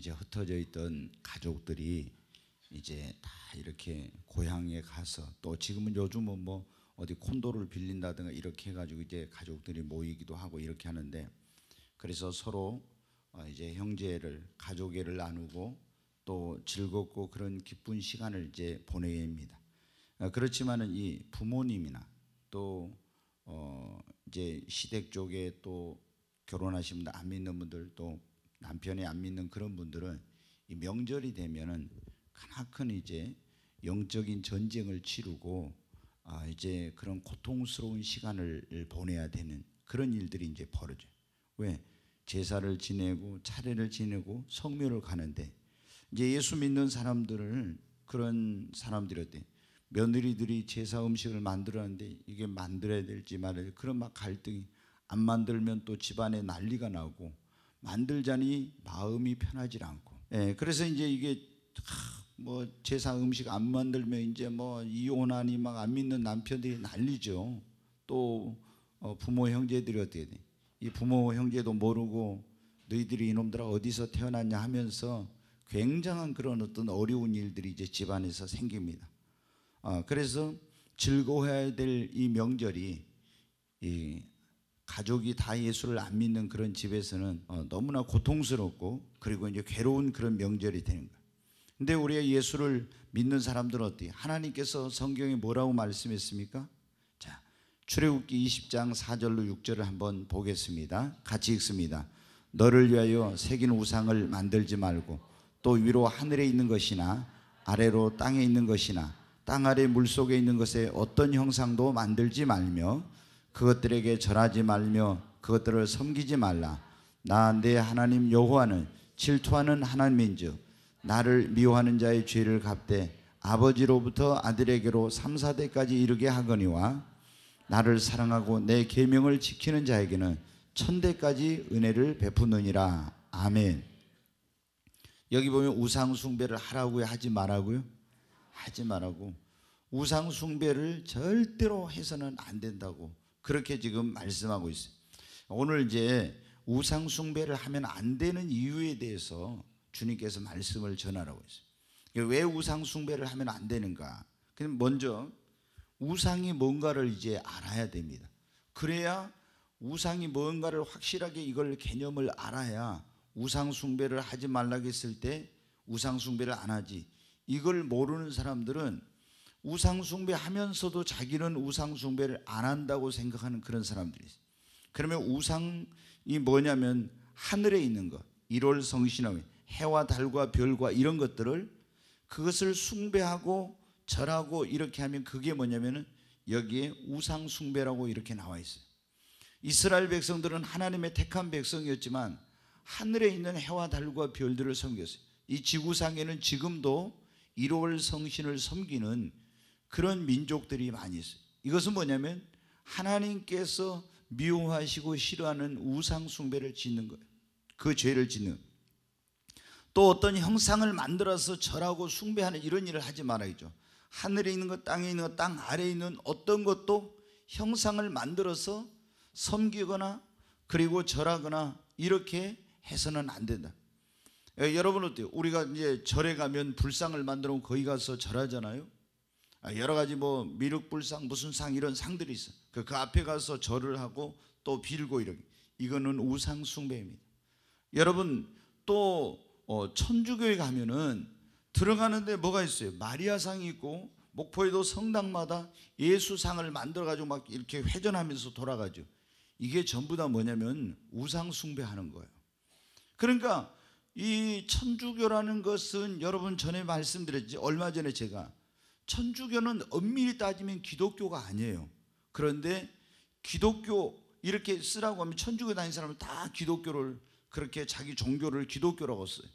이제 흩어져 있던 가족들이 이제 다 이렇게 고향에 가서, 또 지금은 요즘은 뭐 어디 콘도를 빌린다든가 이렇게 해가지고 이제 가족들이 모이기도 하고 이렇게 하는데, 그래서 서로 이제 형제를, 가족애를 나누고 또 즐겁고 그런 기쁜 시간을 이제 보내야 합니다. 그렇지만은 이 부모님이나 또 이제 시댁 쪽에 또 결혼하신 분들, 안 믿는 분들, 또 남편이 안 믿는 그런 분들은 이 명절이 되면은 크나큰 이제 영적인 전쟁을 치르고 이제 그런 고통스러운 시간을 보내야 되는 그런 일들이 이제 벌어져요. 왜? 제사를 지내고 차례를 지내고 성묘를 가는데, 이제 예수 믿는 사람들을, 그런 사람들이 어때? 며느리들이 제사 음식을 만들었는데 이게 만들어야 될지 말아야 될지 그런 막 갈등이, 안 만들면 또 집안에 난리가 나고, 만들자니 마음이 편하지 않고. 그래서 이제 이게 뭐 제사 음식 안 만들면 이제 뭐 이혼하니 막 안 믿는 남편들이 난리죠. 또 부모 형제들이 어떻게 돼? 이 부모 형제도 모르고 너희들이 이놈들아 어디서 태어났냐 하면서 굉장한 그런 어떤 어려운 일들이 이제 집안에서 생깁니다. 그래서 즐거워해야 될 이 명절이, 이 가족이 다 예수를 안 믿는 그런 집에서는 너무나 고통스럽고, 그리고 이제 괴로운 그런 명절이 되는 거예요. 근데 우리가 예수를 믿는 사람들은 어때요? 하나님께서 성경에 뭐라고 말씀했습니까? 자, 출애굽기 20장 4절로 6절을 한번 보겠습니다. 같이 읽습니다. 너를 위하여 새긴 우상을 만들지 말고, 또 위로 하늘에 있는 것이나 아래로 땅에 있는 것이나 땅 아래 물속에 있는 것에 어떤 형상도 만들지 말며 그것들에게 절하지 말며 그것들을 섬기지 말라. 나 내 하나님 여호와는 질투하는 하나님인즉 나를 미워하는 자의 죄를 갚되 아버지로부터 아들에게로 3, 4대까지 이르게 하거니와 나를 사랑하고 내 계명을 지키는 자에게는 1000대까지 은혜를 베푸느니라. 아멘. 여기 보면 우상 숭배를 하라고요, 하지 말라고요? 하지 말라고. 우상 숭배를 절대로 해서는 안 된다고 그렇게 지금 말씀하고 있어요. 오늘 이제 우상 숭배를 하면 안 되는 이유에 대해서 주님께서 말씀을 전하라고 했어요. 왜 우상 숭배를 하면 안 되는가? 그럼 먼저 우상이 뭔가를 이제 알아야 됩니다. 그래야 우상이 뭔가를 확실하게 이걸 개념을 알아야 우상 숭배를 하지 말라고 했을 때 우상 숭배를 안 하지. 이걸 모르는 사람들은 우상 숭배하면서도 자기는 우상 숭배를 안 한다고 생각하는 그런 사람들이 있어요. 그러면 우상이 뭐냐면 하늘에 있는 것, 1월 성신하고 해와 달과 별과 이런 것들을, 그것을 숭배하고 절하고 이렇게 하면 그게 뭐냐면은 여기에 우상 숭배라고 이렇게 나와 있어요. 이스라엘 백성들은 하나님의 택한 백성이었지만 하늘에 있는 해와 달과 별들을 섬겼어요. 이 지구상에는 지금도 1월 성신을 섬기는 그런 민족들이 많이 있어요. 이것은 뭐냐면 하나님께서 미워하시고 싫어하는 우상 숭배를 짓는 거예요. 그 죄를 짓는. 또 어떤 형상을 만들어서 절하고 숭배하는 이런 일을 하지 말아야죠. 하늘에 있는 것, 땅에 있는 것, 땅 아래에 있는 어떤 것도 형상을 만들어서 섬기거나 그리고 절하거나 이렇게 해서는 안 된다. 여러분 어때요? 우리가 이제 절에 가면 불상을 만들어 놓고 거기 가서 절하잖아요. 여러 가지 뭐 미륵불상 무슨 상 이런 상들이 있어요. 그 앞에 가서 절을 하고 또 빌고 이렇게. 이거는 우상 숭배입니다. 여러분 또 천주교에 가면은 들어가는데 뭐가 있어요? 마리아상이 있고, 목포에도 성당마다 예수상을 만들어 가지고 막 이렇게 회전하면서 돌아가죠. 이게 전부 다 뭐냐면 우상 숭배하는 거예요. 그러니까 이 천주교라는 것은 여러분 전에 말씀드렸지, 얼마 전에 제가 천주교는 엄밀히 따지면 기독교가 아니에요. 그런데 기독교 이렇게 쓰라고 하면 천주교 다니는 사람은 다 기독교를 그렇게 자기 종교를 기독교라고 써요.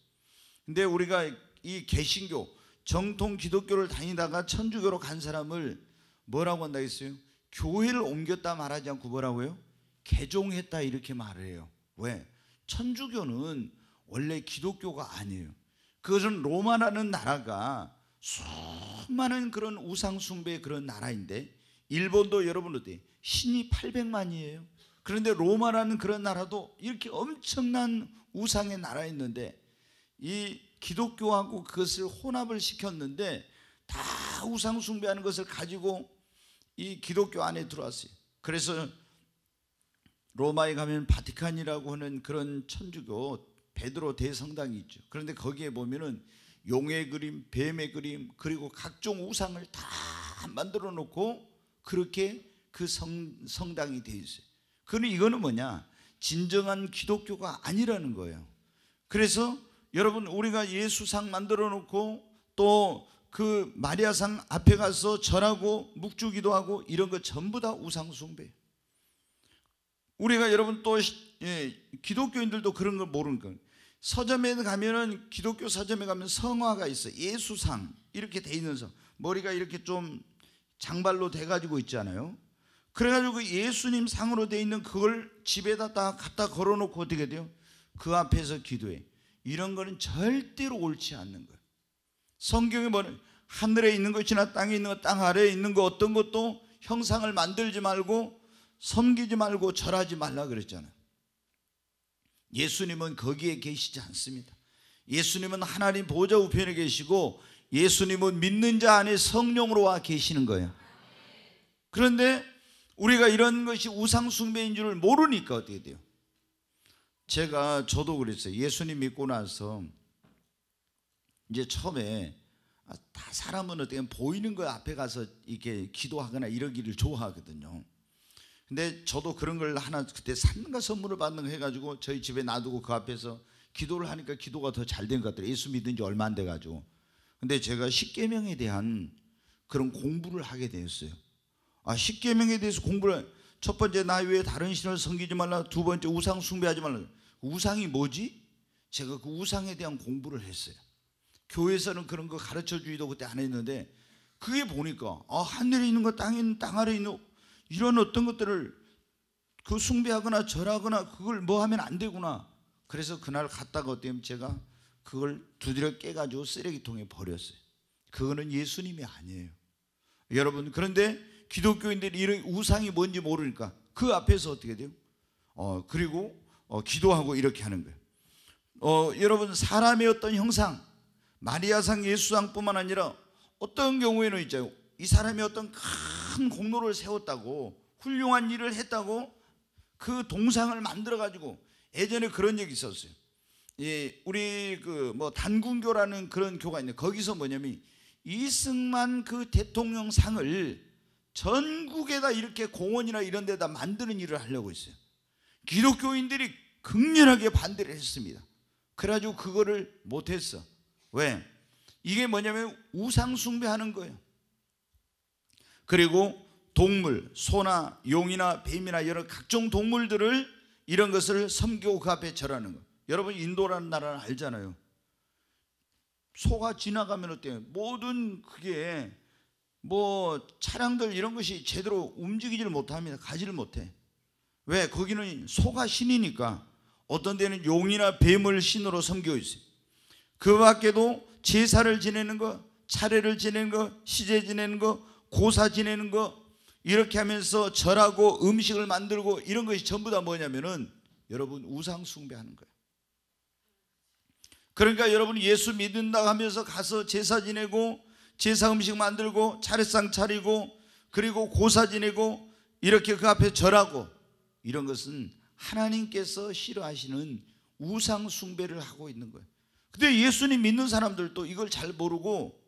근데 우리가 이 개신교 정통 기독교를 다니다가 천주교로 간 사람을 뭐라고 한다 했어요? 교회를 옮겼다 말하지 않고 뭐라고요? 개종했다 이렇게 말을 해요. 왜? 천주교는 원래 기독교가 아니에요. 그것은 로마라는 나라가 수많은 그런 우상 숭배의 그런 나라인데, 일본도 여러분 어때요? 신이 800만이에요. 그런데 로마라는 그런 나라도 이렇게 엄청난 우상의 나라였는데 이 기독교하고 그것을 혼합을 시켰는데 다 우상 숭배하는 것을 가지고 이 기독교 안에 들어왔어요. 그래서 로마에 가면 바티칸이라고 하는 그런 천주교 베드로 대성당이 있죠. 그런데 거기에 보면은 용의 그림, 뱀의 그림, 그리고 각종 우상을 다 만들어 놓고 그렇게 그 성당이 되어 있어요. 그러니 이거는 뭐냐? 진정한 기독교가 아니라는 거예요. 그래서 여러분, 우리가 예수상 만들어 놓고 또 그 마리아상 앞에 가서 절하고 묵주기도 이런 거 전부 다 우상 숭배. 우리가 여러분 또 기독교인들도 그런 걸 모르는 거예요. 서점에 가면은, 기독교 서점에 가면 성화가 있어. 예수상 이렇게 돼 있는 성, 머리가 이렇게 좀 장발로 돼 가지고 있잖아요. 그래가지고 예수님 상으로 돼 있는 그걸 집에다 딱 갖다 걸어놓고 어떻게 돼요? 그 앞에서 기도해. 이런 거는 절대로 옳지 않는 거예요. 성경에 뭐는 하늘에 있는 것이나 땅에 있는 것, 땅 아래에 있는 것, 어떤 것도 형상을 만들지 말고 섬기지 말고 절하지 말라 그랬잖아요. 예수님은 거기에 계시지 않습니다. 예수님은 하나님 보좌 우편에 계시고 예수님은 믿는 자 안에 성령으로 와 계시는 거예요. 그런데 우리가 이런 것이 우상 숭배인 줄을 모르니까 어떻게 돼요? 저도 그랬어요. 예수님 믿고 나서 이제 처음에 다 사람은 어떻게 보이는 거 앞에 가서 이렇게 기도하거나 이러기를 좋아하거든요. 근데 저도 그런 걸 하나 그때 산가 선물을 받는 거 해가지고 저희 집에 놔두고 그 앞에서 기도를 하니까 기도가 더 잘 된 것 같더라고요. 예수 믿은 지 얼마 안 돼가지고. 근데 제가 십계명에 대한 그런 공부를 하게 되었어요. 십계명에 대해서 공부를, 첫 번째 나 외에 다른 신을 섬기지 말라, 두 번째 우상 숭배하지 말라. 우상이 뭐지? 제가 그 우상에 대한 공부를 했어요. 교회에서는 그런 거 가르쳐 주기도 그때 안 했는데, 그게 보니까 하늘에 있는 거, 땅에 있는, 땅 아래에 있는 이런 어떤 것들을 그 숭배하거나 절하거나 그걸 뭐 하면 안 되구나. 그래서 그날 갔다가 어때요? 제가 그걸 두드려 깨가지고 쓰레기통에 버렸어요. 그거는 예수님이 아니에요, 여러분. 그런데 기독교인들이 이런 우상이 뭔지 모르니까 그 앞에서 어떻게 돼요? 그리고 기도하고 이렇게 하는 거예요. 여러분, 사람의 어떤 형상, 마리아상, 예수상뿐만 아니라 어떤 경우에는 있죠. 이 사람이 어떤 큰 공로를 세웠다고, 훌륭한 일을 했다고 그 동상을 만들어 가지고, 예전에 그런 얘기 있었어요. 우리 단군교라는 그런 교가 있는데, 거기서 뭐냐면 이승만 그 대통령 상을 전국에다 이렇게 공원이나 이런 데다 만드는 일을 하려고 했어요. 기독교인들이 극렬하게 반대를 했습니다. 그래가지고 그거를 못했어. 왜? 이게 뭐냐면 우상 숭배하는 거예요. 그리고 동물, 소나 용이나 뱀이나 여러 각종 동물들을, 이런 것을 섬기고 그 앞에 절하는 거예요. 여러분, 인도라는 나라는 알잖아요. 소가 지나가면 어때요? 모든 그게 차량들 이런 것이 제대로 움직이지를 못합니다. 가지를 못해. 왜? 거기는 소가 신이니까. 어떤 데는 용이나 뱀을 신으로 섬기고 있어요. 그 밖에도 제사를 지내는 거, 차례를 지내는 거, 시제 지내는 거, 고사 지내는 거, 이렇게 하면서 절하고 음식을 만들고, 이런 것이 전부 다 뭐냐면은 여러분 우상 숭배하는 거예요. 그러니까 여러분, 예수 믿는다 하면서 가서 제사 지내고 제사 음식 만들고 차례상 차리고 그리고 고사 지내고 이렇게 그 앞에 절하고, 이런 것은 하나님께서 싫어하시는 우상 숭배를 하고 있는 거예요. 근데 예수님 믿는 사람들도 이걸 잘 모르고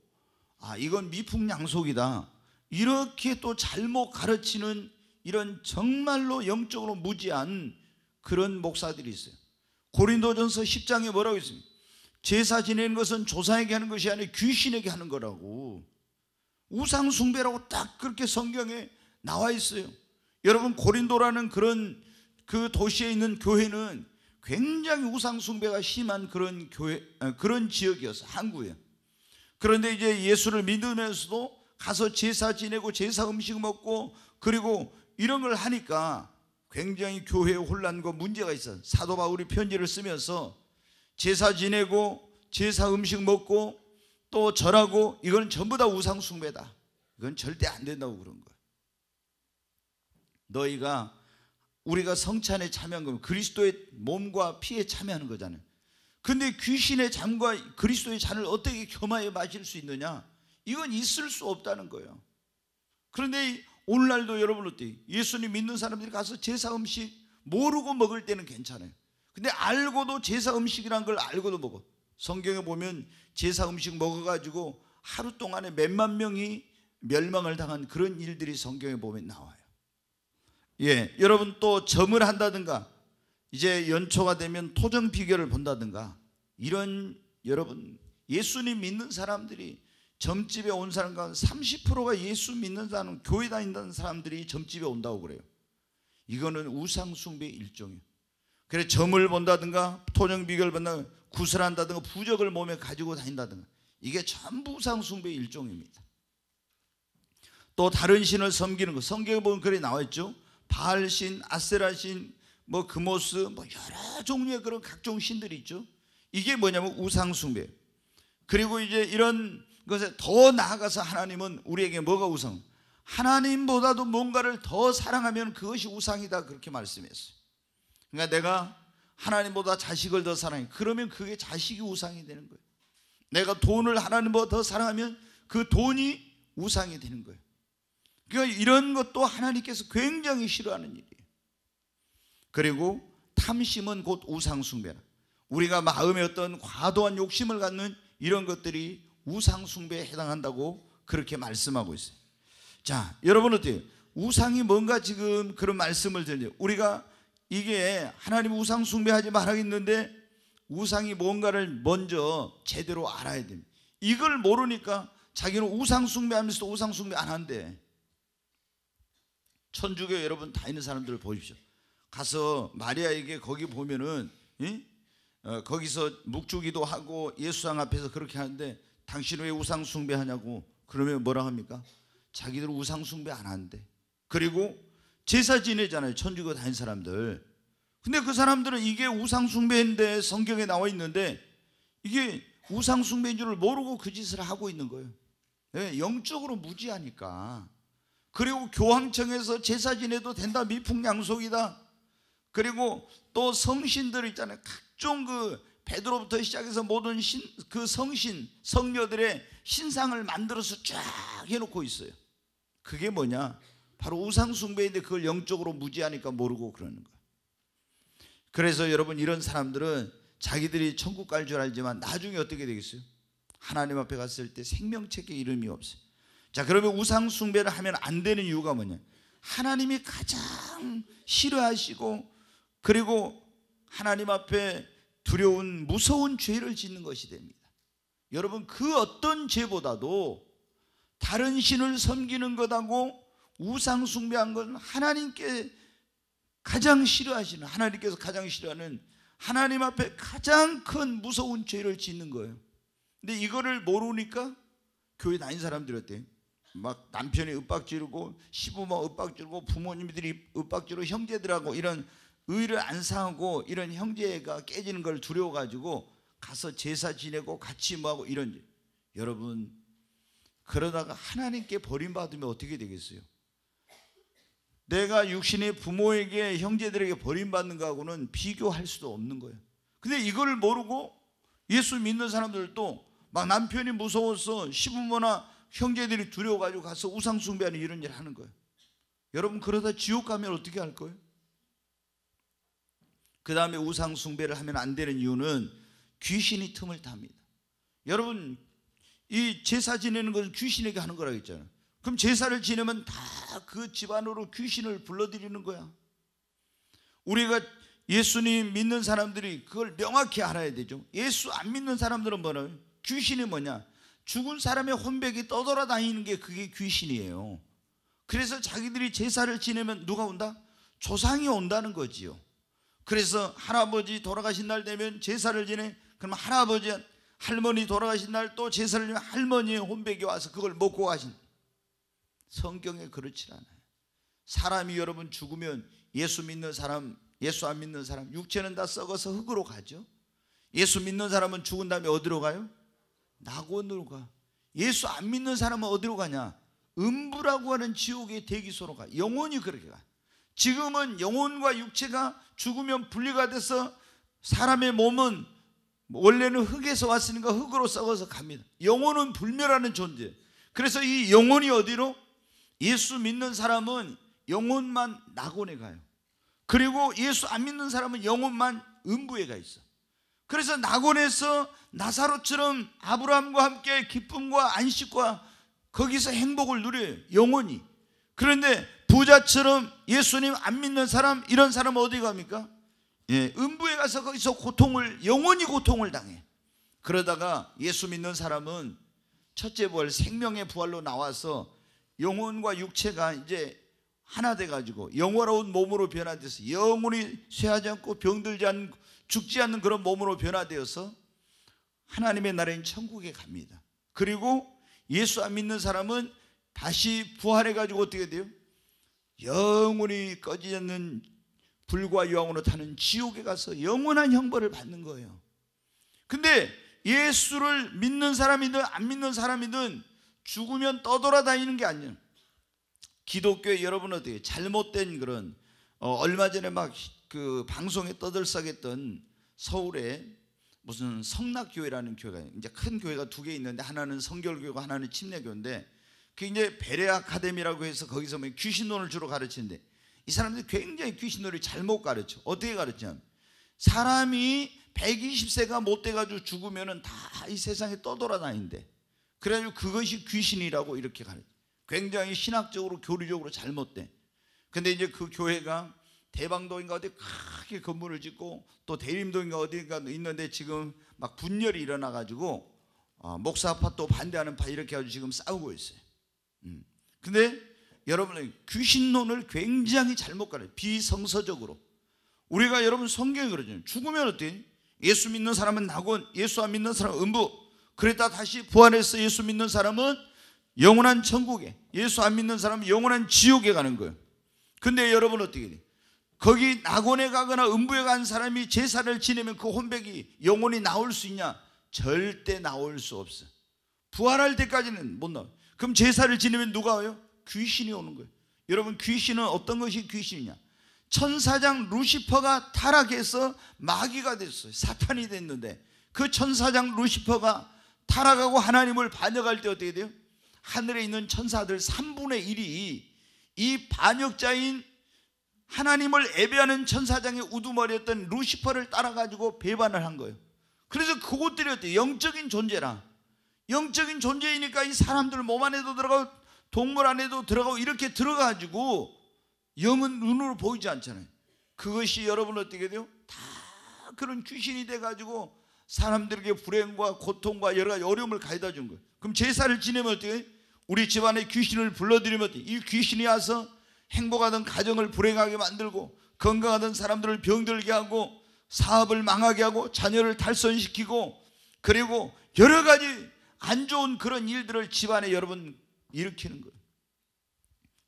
이건 미풍양속이다, 이렇게 또 잘못 가르치는 이런 정말로 영적으로 무지한 그런 목사들이 있어요. 고린도전서 10장에 뭐라고 있습니까? 제사 지내는 것은 조상에게 하는 것이 아니라 귀신에게 하는 거라고, 우상 숭배라고 딱 그렇게 성경에 나와 있어요. 여러분, 고린도라는 그런 그 도시에 있는 교회는 굉장히 우상 숭배가 심한 그런 그런 지역이었어요, 한국에. 그런데 이제 예수를 믿으면서도 가서 제사 지내고 제사 음식 먹고 그리고 이런 걸 하니까 굉장히 교회에 혼란과 문제가 있어요. 사도 바울이 편지를 쓰면서 제사 지내고 제사 음식 먹고 또 절하고, 이건 전부 다 우상 숭배다, 이건 절대 안 된다고 그런 거예요. 우리가 성찬에 참여한 거면 그리스도의 몸과 피에 참여하는 거잖아요. 근데 귀신의 잠과 그리스도의 잔을 어떻게 겸하여 마실 수 있느냐? 이건 있을 수 없다는 거예요. 그런데 오늘날도 여러분 어때요? 예수님 믿는 사람들이 가서 제사 음식 모르고 먹을 때는 괜찮아요. 근데 알고도 제사 음식이란 걸 알고도 먹어. 성경에 보면 제사 음식 먹어가지고 하루 동안에 몇만 명이 멸망을 당한 그런 일들이 성경에 보면 나와요. 예, 여러분 또 점을 한다든가 이제 연초가 되면 토정 비결을 본다든가 이런 여러분 예수님 믿는 사람들이 점집에 온 사람 가운데 30%가 예수 믿는 사람, 교회 다닌다는 사람들이 점집에 온다고 그래요. 이거는 우상 숭배의 일종이에요. 그래 점을 본다든가 토정 비결을 본다든가 구슬한다든가 부적을 몸에 가지고 다닌다든가 이게 전부 우상 숭배의 일종입니다. 또 다른 신을 섬기는 거 성경에 보면 그래 나와 있죠. 바알신, 아세라신, 뭐 금오스, 뭐 여러 종류의 그런 각종 신들이 있죠. 이게 뭐냐면 우상 숭배. 그리고 이제 이런 것에 더 나아가서 하나님은 우리에게 뭐가 우상? 하나님보다도 뭔가를 더 사랑하면 그것이 우상이다 그렇게 말씀했어요. 그러니까 내가 하나님보다 자식을 더 사랑해. 그러면 그게 자식이 우상이 되는 거예요. 내가 돈을 하나님보다 더 사랑하면 그 돈이 우상이 되는 거예요. 그러니까 이런 것도 하나님께서 굉장히 싫어하는 일이에요. 그리고 탐심은 곧 우상숭배라. 우리가 마음에 어떤 과도한 욕심을 갖는 이런 것들이 우상숭배에 해당한다고 그렇게 말씀하고 있어요. 자, 여러분 어때요? 우상이 뭔가 지금 그런 말씀을 들려요. 우리가 이게 하나님 우상숭배하지 말아야겠는데 우상이 뭔가를 먼저 제대로 알아야 됩니다. 이걸 모르니까 자기는 우상숭배하면서도 우상숭배 안 한대. 천주교 여러분 다니는 사람들을 보십시오. 가서 마리아에게 거기 보면은 거기서 묵주기도 하고 예수상 앞에서 그렇게 하는데 당신 왜 우상 숭배하냐고 그러면 뭐라 합니까? 자기들 우상 숭배 안 한대. 그리고 제사 지내잖아요, 천주교 다니는 사람들. 근데 그 사람들은 이게 우상 숭배인데 성경에 나와 있는데 이게 우상 숭배인 줄을 모르고 그 짓을 하고 있는 거예요. 영적으로 무지하니까. 그리고 교황청에서 제사 지내도 된다, 미풍양속이다. 그리고 또 성신들 있잖아요. 각종 그 베드로부터 시작해서 모든 그 성신, 성녀들의 신상을 만들어서 쫙 해놓고 있어요. 그게 뭐냐? 바로 우상숭배인데 그걸 영적으로 무지하니까 모르고 그러는 거예요. 그래서 여러분 이런 사람들은 자기들이 천국 갈 줄 알지만 나중에 어떻게 되겠어요? 하나님 앞에 갔을 때 생명책에 이름이 없어요. 자, 그러면 우상숭배를 하면 안 되는 이유가 뭐냐? 하나님이 가장 싫어하시고 그리고 하나님 앞에 두려운 무서운 죄를 짓는 것이 됩니다. 여러분 그 어떤 죄보다도 다른 신을 섬기는 것하고 우상 숭배한 건 하나님께 가장 싫어하시는, 하나님께서 가장 싫어하는 하나님 앞에 가장 큰 무서운 죄를 짓는 거예요. 근데 이거를 모르니까 교회 다니는 사람들이 어때요? 막 남편이 윽박지르고 시부모 윽박지르고 부모님들이 윽박지르고 형제들하고 이런 의를 안 상하고 이런 형제가 깨지는 걸 두려워가지고 가서 제사 지내고 같이 뭐하고 이런. 여러분 그러다가 하나님께 버림받으면 어떻게 되겠어요? 내가 육신의 부모에게 형제들에게 버림받는 거하고는 비교할 수도 없는 거예요. 근데 이걸 모르고 예수 믿는 사람들도 막 남편이 무서워서 시부모나 형제들이 두려워가지고 가서 우상숭배하는 이런 일을 하는 거예요. 여러분 그러다 지옥 가면 어떻게 할 거예요? 그 다음에 우상숭배를 하면 안 되는 이유는 귀신이 틈을 탑니다. 여러분 이 제사 지내는 것은 귀신에게 하는 거라고 했잖아요. 그럼 제사를 지내면 다 그 집안으로 귀신을 불러들이는 거야. 우리가 예수님 믿는 사람들이 그걸 명확히 알아야 되죠. 예수 안 믿는 사람들은 뭐냐? 귀신이 뭐냐? 죽은 사람의 혼백이 떠돌아다니는 게 그게 귀신이에요. 그래서 자기들이 제사를 지내면 누가 온다? 조상이 온다는 거지요. 그래서 할아버지 돌아가신 날 되면 제사를 지내. 그럼 할아버지, 할머니 돌아가신 날 또 제사를 지내면 할머니의 혼백이 와서 그걸 먹고 가신. 성경에 그렇지 않아요. 사람이 여러분 죽으면 예수 믿는 사람, 예수 안 믿는 사람 육체는 다 썩어서 흙으로 가죠. 예수 믿는 사람은 죽은 다음에 어디로 가요? 낙원으로 가. 예수 안 믿는 사람은 어디로 가냐? 음부라고 하는 지옥의 대기소로 가. 영혼이 그렇게 가. 지금은 영혼과 육체가 죽으면 분리가 돼서 사람의 몸은 원래는 흙에서 왔으니까 흙으로 썩어서 갑니다. 영혼은 불멸하는 존재. 그래서 이 영혼이 어디로? 예수 믿는 사람은 영혼만 낙원에 가요. 그리고 예수 안 믿는 사람은 영혼만 음부에 가 있어. 그래서 낙원에서 나사로처럼 아브라함과 함께 기쁨과 안식과 거기서 행복을 누려요, 영혼이. 그런데 부자처럼 예수님 안 믿는 사람, 이런 사람은 어디 갑니까? 음부에 가서 거기서 영원히 고통을 당해. 그러다가 예수 믿는 사람은 첫째 부활, 생명의 부활로 나와서 영혼과 육체가 이제 하나 돼가지고 영원로운 몸으로 변화돼서 영원히 쇠하지 않고 병들지 않고 죽지 않는 그런 몸으로 변화되어서 하나님의 나라인 천국에 갑니다. 그리고 예수 안 믿는 사람은 다시 부활해가지고 어떻게 돼요? 영원히 꺼지지 않는 불과 유황으로 타는 지옥에 가서 영원한 형벌을 받는 거예요. 근데 예수를 믿는 사람이든 안 믿는 사람이든 죽으면 떠돌아다니는 게 아니에요. 기독교에 여러분 어떻게 잘못된 그런 얼마 전에 막 그 방송에 떠들썩했던 서울에 무슨 성락교회라는 교회가 이제 큰 교회가 두 개 있는데 하나는 성결교회고 하나는 침례교인데 그 이제 베레 아카데미라고 해서 거기서 뭐 귀신론을 주로 가르치는데 이 사람들이 굉장히 귀신놀이 잘못 가르쳐. 어떻게 가르치냐면 사람이 120세가 못 돼가지고 죽으면은 다 이 세상에 떠돌아다닌대. 그래가지고 그것이 귀신이라고 이렇게 가르쳐. 굉장히 신학적으로 교리적으로 잘못돼. 근데 이제 그 교회가 대방동인가 어디 크게 건물을 짓고 또 대림동인가 어디가 있는데 지금 막 분열이 일어나가지고 목사 아파트 반대하는 파 이렇게 해가지고 지금 싸우고 있어요. 근데 여러분 귀신론을 굉장히 잘못 가르쳐요. 비성서적으로. 우리가 여러분 성경에 그러잖아요. 죽으면 어때? 예수 믿는 사람은 낙원, 예수 안 믿는 사람은 음부. 그랬다 다시 부활해서 예수 믿는 사람은 영원한 천국에, 예수 안 믿는 사람은 영원한 지옥에 가는 거예요. 근데 여러분 어떻게 돼? 거기 낙원에 가거나 음부에 간 사람이 제사를 지내면 그 혼백이 영원히 나올 수 있냐? 절대 나올 수 없어. 부활할 때까지는 못 나와요. 그럼 제사를 지내면 누가 와요? 귀신이 오는 거예요. 여러분 귀신은 어떤 것이 귀신이냐? 천사장 루시퍼가 타락해서 마귀가 됐어요. 사탄이 됐는데 그 천사장 루시퍼가 타락하고 하나님을 반역할 때 어떻게 돼요? 하늘에 있는 천사들 3분의 1이 이 반역자인 하나님을 예배하는 천사장의 우두머리였던 루시퍼를 따라가지고 배반을 한 거예요. 그래서 그것들이 어때요? 영적인 존재라. 영적인 존재이니까 이 사람들 몸 안에도 들어가고 동물 안에도 들어가고 이렇게 들어가지고 영은 눈으로 보이지 않잖아요. 그것이 여러분 어떻게 돼요? 다 그런 귀신이 돼가지고 사람들에게 불행과 고통과 여러 가지 어려움을 가져다 준 거예요. 그럼 제사를 지내면 어떻게 해요? 우리 집안에 귀신을 불러들이면 어떻게 해요? 이 귀신이 와서 행복하던 가정을 불행하게 만들고 건강하던 사람들을 병들게 하고 사업을 망하게 하고 자녀를 탈선시키고 그리고 여러 가지 안 좋은 그런 일들을 집안에 여러분 일으키는 거예요.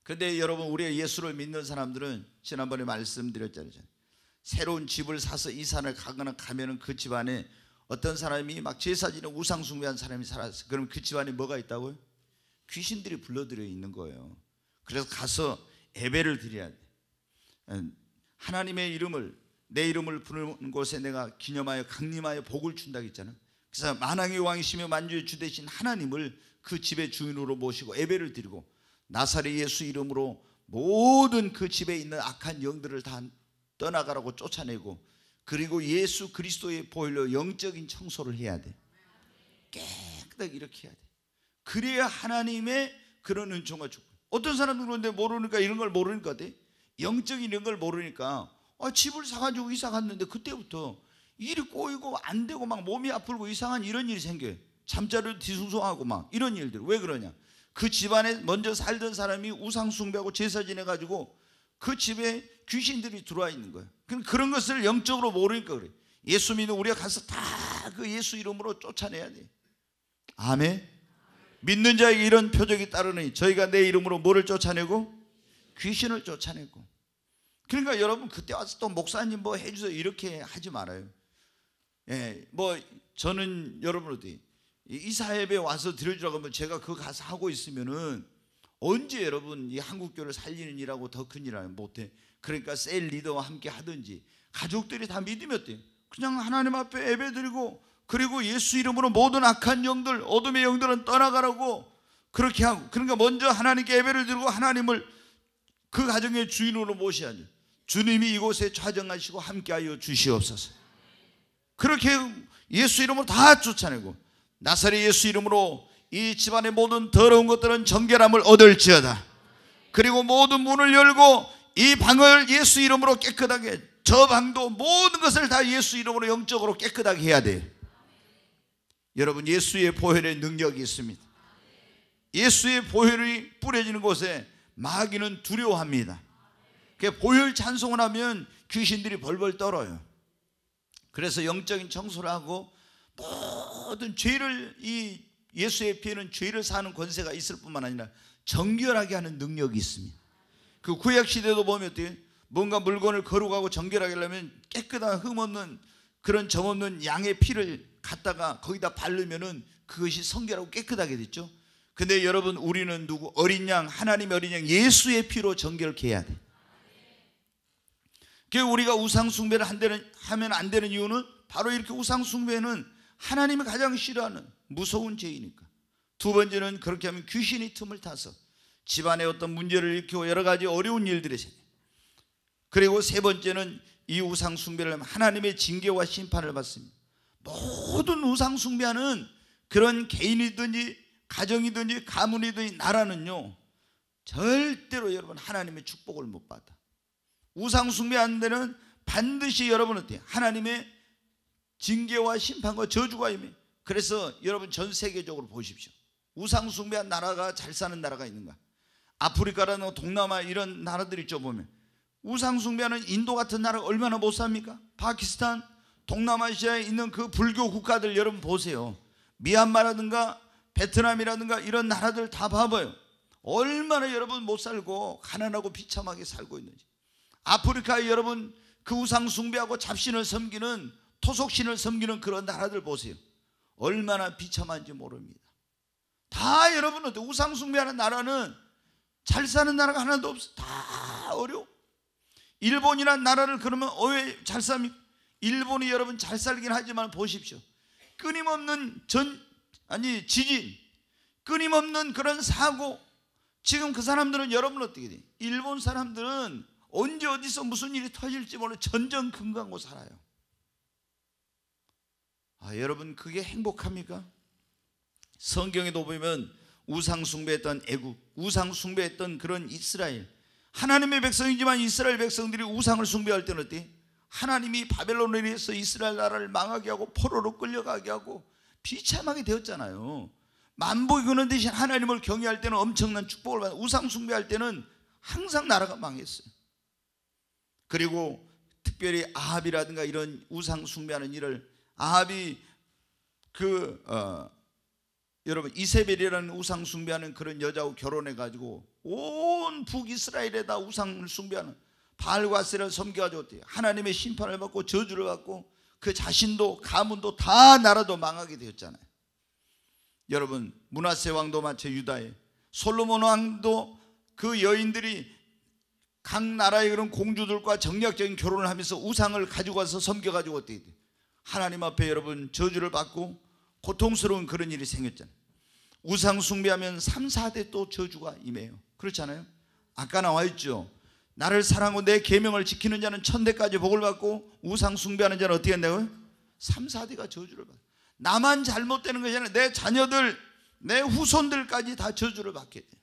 그런데 여러분 우리가 예수를 믿는 사람들은 지난번에 말씀드렸잖아요. 새로운 집을 사서 이사를 가거나 가면은 그 집안에 어떤 사람이 막 제사 지내고 우상 숭배한 사람이 살았어요. 그럼 그 집안에 뭐가 있다고요? 귀신들이 불러들여 있는 거예요. 그래서 가서 예배를 드려야 돼. 하나님의 이름을 내 이름을 부르는 곳에 내가 기념하여 강림하여 복을 준다고 했잖아요. 그래서 만왕의 왕이시며 만주의 주 되신 하나님을 그 집의 주인으로 모시고 예배를 드리고 나사렛 예수 이름으로 모든 그 집에 있는 악한 영들을 다 떠나가라고 쫓아내고 그리고 예수 그리스도의 보혈로 영적인 청소를 해야 돼. 깨끗하게 이렇게 해야 돼. 그래야 하나님의 그런 은총과 축복. 어떤 사람들은 그런데 모르니까 이런 걸 모르니까 돼. 영적인 이런 걸 모르니까 집을 사가지고 이사 갔는데 그때부터 일이 꼬이고 안 되고 막 몸이 아프고 이상한 이런 일이 생겨요. 잠자리도 뒤숭숭하고 막 이런 일들. 왜 그러냐? 그 집안에 먼저 살던 사람이 우상 숭배하고 제사 지내가지고 그 집에 귀신들이 들어와 있는 거예요. 그런 것을 영적으로 모르니까 그래. 예수 믿는 우리가 가서 다 그 예수 이름으로 쫓아내야 돼. 아멘. 믿는 자에게 이런 표적이 따르니 저희가 내 이름으로 뭐를 쫓아내고? 귀신을 쫓아내고. 그러니까 여러분 그때 와서 또 목사님 뭐 해주세요 이렇게 하지 말아요. 뭐 저는 여러분 어디 이사회에 와서 드려주라고 하면 제가 그거 가서 하고 있으면은 언제 여러분 이 한국교를 살리는 일하고 더 큰 일을 못해. 그러니까 셀 리더와 함께 하든지 가족들이 다 믿으면 어때요? 그냥 하나님 앞에 예배드리고 그리고 예수 이름으로 모든 악한 영들, 어둠의 영들은 떠나가라고 그렇게 하고, 그러니까 먼저 하나님께 예배를 드리고 하나님을 그 가정의 주인으로 모셔야죠. 주님이 이곳에 좌정하시고 함께하여 주시옵소서. 그렇게 예수 이름으로 다 쫓아내고, 나사렛 예수 이름으로 이 집안의 모든 더러운 것들은 정결함을 얻을지어다. 그리고 모든 문을 열고 이 방을 예수 이름으로 깨끗하게, 저 방도 모든 것을 다 예수 이름으로 영적으로 깨끗하게 해야 돼요. 여러분, 예수의 보혈의 능력이 있습니다. 예수의 보혈이 뿌려지는 곳에 마귀는 두려워합니다. 보혈 찬송을 하면 귀신들이 벌벌 떨어요. 그래서 영적인 청소를 하고 모든 죄를, 이 예수의 피에는 죄를 사는 권세가 있을 뿐만 아니라 정결하게 하는 능력이 있습니다. 그 구약 시대도 보면 어때요? 뭔가 물건을 거룩하고 정결하게 하려면 깨끗한 흠 없는 그런 점 없는 양의 피를 갖다가 거기다 바르면은 그것이 성결하고 깨끗하게 됐죠. 근데 여러분, 우리는 누구? 어린 양, 하나님의 어린 양 예수의 피로 정결케 해야 돼. 우리가 우상 숭배를 하면 안 되는 이유는 바로 이렇게 우상 숭배는 하나님이 가장 싫어하는 무서운 죄이니까. 두 번째는 그렇게 하면 귀신이 틈을 타서 집안에 어떤 문제를 일으키고 여러 가지 어려운 일들이 생겨요. 그리고 세 번째는 이 우상 숭배를 하면 하나님의 징계와 심판을 받습니다. 모든 우상 숭배하는 그런 개인이든지 가정이든지 가문이든지 나라는요, 절대로 여러분 하나님의 축복을 못 받아. 우상 숭배하는 데는 반드시 여러분 어때요? 하나님의 징계와 심판과 저주가 임해. 그래서 여러분 전 세계적으로 보십시오. 우상 숭배한 나라가 잘 사는 나라가 있는가? 아프리카라는 동남아 이런 나라들 있죠. 보면 우상 숭배하는 인도 같은 나라가 얼마나 못 삽니까? 파키스탄, 동남아시아에 있는 그 불교 국가들 여러분 보세요. 미얀마라든가 베트남이라든가 이런 나라들 다 봐봐요. 얼마나 여러분 못 살고 가난하고 비참하게 살고 있는지. 아프리카에 여러분 그 우상 숭배하고 잡신을 섬기는, 토속신을 섬기는 그런 나라들 보세요. 얼마나 비참한지 모릅니다. 다 여러분 어때? 우상 숭배하는 나라는 잘 사는 나라가 하나도 없어. 다 어려워. 일본이라는 나라를 그러면 왜 잘 삽니까? 일본이 여러분 잘 살긴 하지만 보십시오. 끊임없는 지진, 끊임없는 그런 사고. 지금 그 사람들은 여러분 어떻게 돼? 일본 사람들은 언제 어디서 무슨 일이 터질지 모르는 전전긍긍하고 살아요. 여러분 그게 행복합니까? 성경에도 보면 우상 숭배했던 애국, 우상 숭배했던 그런 이스라엘, 하나님의 백성이지만 이스라엘 백성들이 우상을 숭배할 때는 어때? 하나님이 바벨론에 의해서 이스라엘 나라를 망하게 하고 포로로 끌려가게 하고 비참하게 되었잖아요. 만복이 그는 대신 하나님을 경외할 때는 엄청난 축복을 받는, 우상 숭배할 때는 항상 나라가 망했어요. 그리고 특별히 아합이라든가 이런 우상 숭배하는 일을, 아합이 여러분 이세벨이라는 우상 숭배하는 그런 여자하고 결혼해 가지고 온 북이스라엘에다 우상을 숭배하는 바알과 아세라를 섬겨가지고 하나님의 심판을 받고 저주를 받고 그 자신도 가문도 다 나라도 망하게 되었잖아요. 여러분 므낫세 왕도 마치 유다에, 솔로몬 왕도 그 여인들이 각 나라의 그런 공주들과 정략적인 결혼을 하면서 우상을 가지고 와서 섬겨가지고 어떻게 돼? 하나님 앞에 여러분 저주를 받고 고통스러운 그런 일이 생겼잖아요. 우상 숭배하면 3, 4대 또 저주가 임해요. 그렇잖아요. 아까 나와 있죠. 나를 사랑하고 내 계명을 지키는 자는 1000대까지 복을 받고 우상 숭배하는 자는 어떻게 한다고요? 3, 4대가 저주를 받아요. 나만 잘못되는 것이 아니라 내 자녀들, 내 후손들까지 다 저주를 받게 돼요.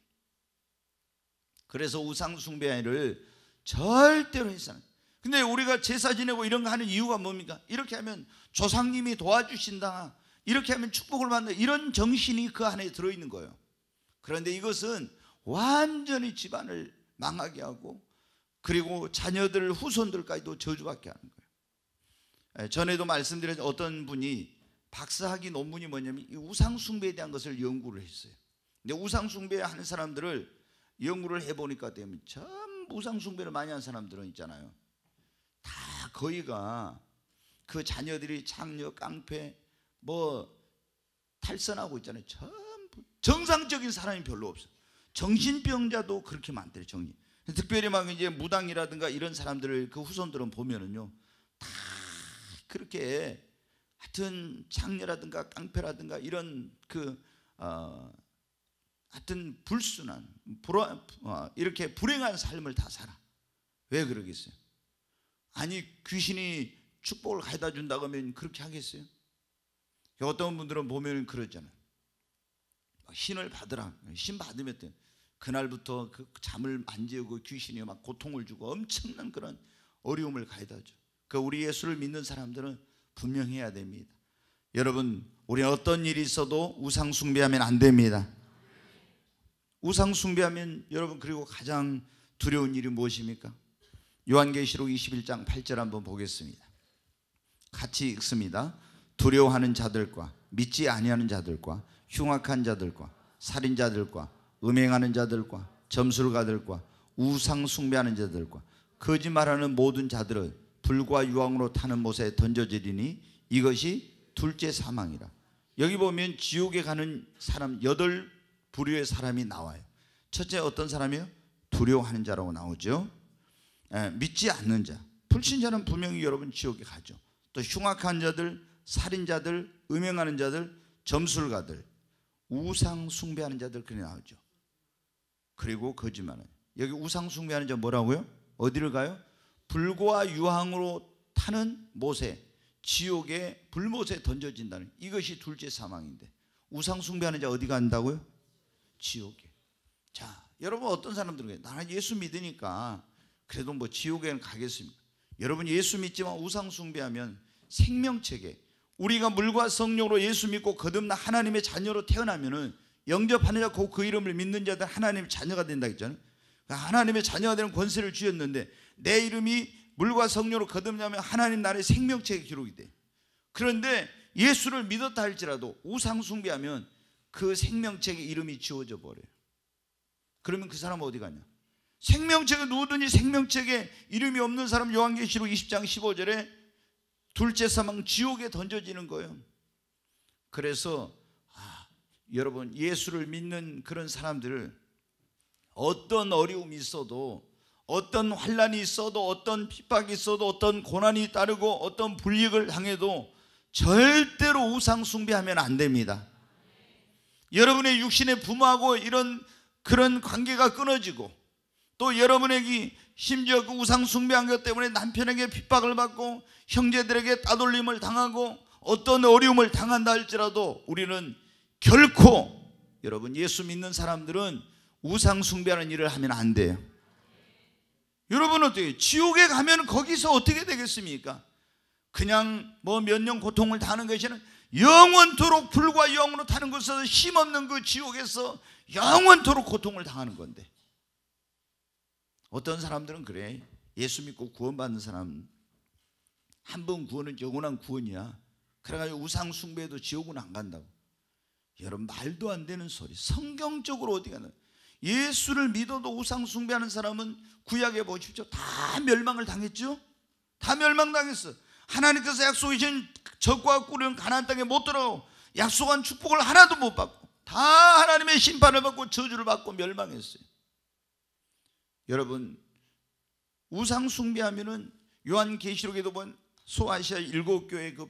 그래서 우상 숭배를 절대로 해서는. 근데 우리가 제사 지내고 이런 거 하는 이유가 뭡니까? 이렇게 하면 조상님이 도와주신다, 이렇게 하면 축복을 받는다, 이런 정신이 그 안에 들어있는 거예요. 그런데 이것은 완전히 집안을 망하게 하고 그리고 자녀들 후손들까지도 저주받게 하는 거예요. 전에도 말씀드린 어떤 분이 박사학위 논문이 뭐냐면 이 우상 숭배에 대한 것을 연구를 했어요. 근데 우상 숭배 하는 사람들을 연구를 해보니까 되면 전부 우상 숭배를 많이 한 사람들은 있잖아요. 다 거의가 그 자녀들이 창녀, 깡패, 탈선하고 있잖아요. 전부 정상적인 사람이 별로 없어요. 정신병자도 그렇게 많대요. 특별히 막 이제 무당이라든가 이런 사람들을 그 후손들은 보면은요, 다 그렇게 하여튼 장녀라든가 깡패라든가 이런 하여튼 불순한 이렇게 불행한 삶을 다 살아. 왜 그러겠어요? 아니 귀신이 축복을 가져다 준다고 하면 그렇게 하겠어요? 어떤 분들은 보면 그러잖아요. 신을 받으라. 신 받으면 돼. 그날부터 그 잠을 안 재우고 귀신이 막 고통을 주고 엄청난 그런 어려움을 가져다 줘. 우리 예수를 믿는 사람들은 분명해야 됩니다. 여러분, 우리 어떤 일이 있어도 우상 숭배하면 안 됩니다. 우상 숭배하면 여러분, 그리고 가장 두려운 일이 무엇입니까? 요한계시록 21장 8절 한번 보겠습니다. 같이 읽습니다. 두려워하는 자들과 믿지 아니하는 자들과 흉악한 자들과 살인자들과 음행하는 자들과 점술가들과 우상 숭배하는 자들과 거짓말하는 모든 자들은 불과 유황으로 타는 못에 던져지리니 이것이 둘째 사망이라. 여기 보면 지옥에 가는 사람 8부류의 사람이 나와요. 첫째 어떤 사람이요? 두려워하는 자라고 나오죠. 믿지 않는 자, 불신자는 분명히 여러분 지옥에 가죠. 또 흉악한 자들, 살인자들, 음행하는 자들, 점술가들, 우상 숭배하는 자들, 그렇게 나오죠. 그리고 거짓말은, 여기 우상 숭배하는 자 뭐라고요? 어디를 가요? 불과 유황으로 타는 못에, 지옥의 불못에 던져진다는, 이것이 둘째 사망인데, 우상 숭배하는 자 어디 간다고요? 지옥에. 자, 여러분 어떤 사람들은 나는 예수 믿으니까 그래도 뭐 지옥에는 가겠습니까? 여러분 예수 믿지만 우상 숭배하면 생명책에, 우리가 물과 성령으로 예수 믿고 거듭나 하나님의 자녀로 태어나면은 영접하는 자, 그 이름을 믿는 자들 하나님의 자녀가 된다 했잖아요. 하나님의 자녀가 되는 권세를 주셨는데, 내 이름이 물과 성령으로 거듭나면 하나님 나라의 생명책에 기록이 돼. 그런데 예수를 믿었다 할지라도 우상 숭배하면 그 생명책에 이름이 지워져 버려요. 그러면 그 사람은 어디 가냐? 생명책에, 누구든지 생명책에 이름이 없는 사람, 요한계시록 20장 15절에 둘째 사망, 지옥에 던져지는 거예요. 그래서 여러분 예수를 믿는 그런 사람들을 어떤 어려움이 있어도, 어떤 환난이 있어도, 어떤 핍박이 있어도, 어떤 고난이 따르고 어떤 불이익을 당해도 절대로 우상 숭배하면 안 됩니다. 여러분의 육신의 부모하고 이런 그런 관계가 끊어지고, 또 여러분에게 심지어 그 우상 숭배한 것 때문에 남편에게 핍박을 받고 형제들에게 따돌림을 당하고 어떤 어려움을 당한다 할지라도 우리는 결코, 여러분 예수 믿는 사람들은 우상 숭배하는 일을 하면 안 돼요. 여러분 어떻게, 지옥에 가면 거기서 어떻게 되겠습니까? 그냥 뭐 몇 년 고통을 당하는 것이 아니라 영원토록 불과 영으로 타는 곳에서 힘없는 그 지옥에서 영원토록 고통을 당하는 건데, 어떤 사람들은 그래, 예수 믿고 구원받는 사람 한 번 구원은 영원한 구원이야, 그래가지고 우상 숭배해도 지옥은 안 간다고. 여러분 말도 안 되는 소리. 성경적으로 어디 가나, 예수를 믿어도 우상 숭배하는 사람은 구약에 보십시오, 다 멸망을 당했죠. 다 멸망당했어. 하나님께서 약속하신 적과 꿀은 가나안 땅에 못 들어가고 약속한 축복을 하나도 못 받고 다 하나님의 심판을 받고 저주를 받고 멸망했어요. 여러분 우상 숭배하면은 요한계시록에도 보면 소아시아 7교회 그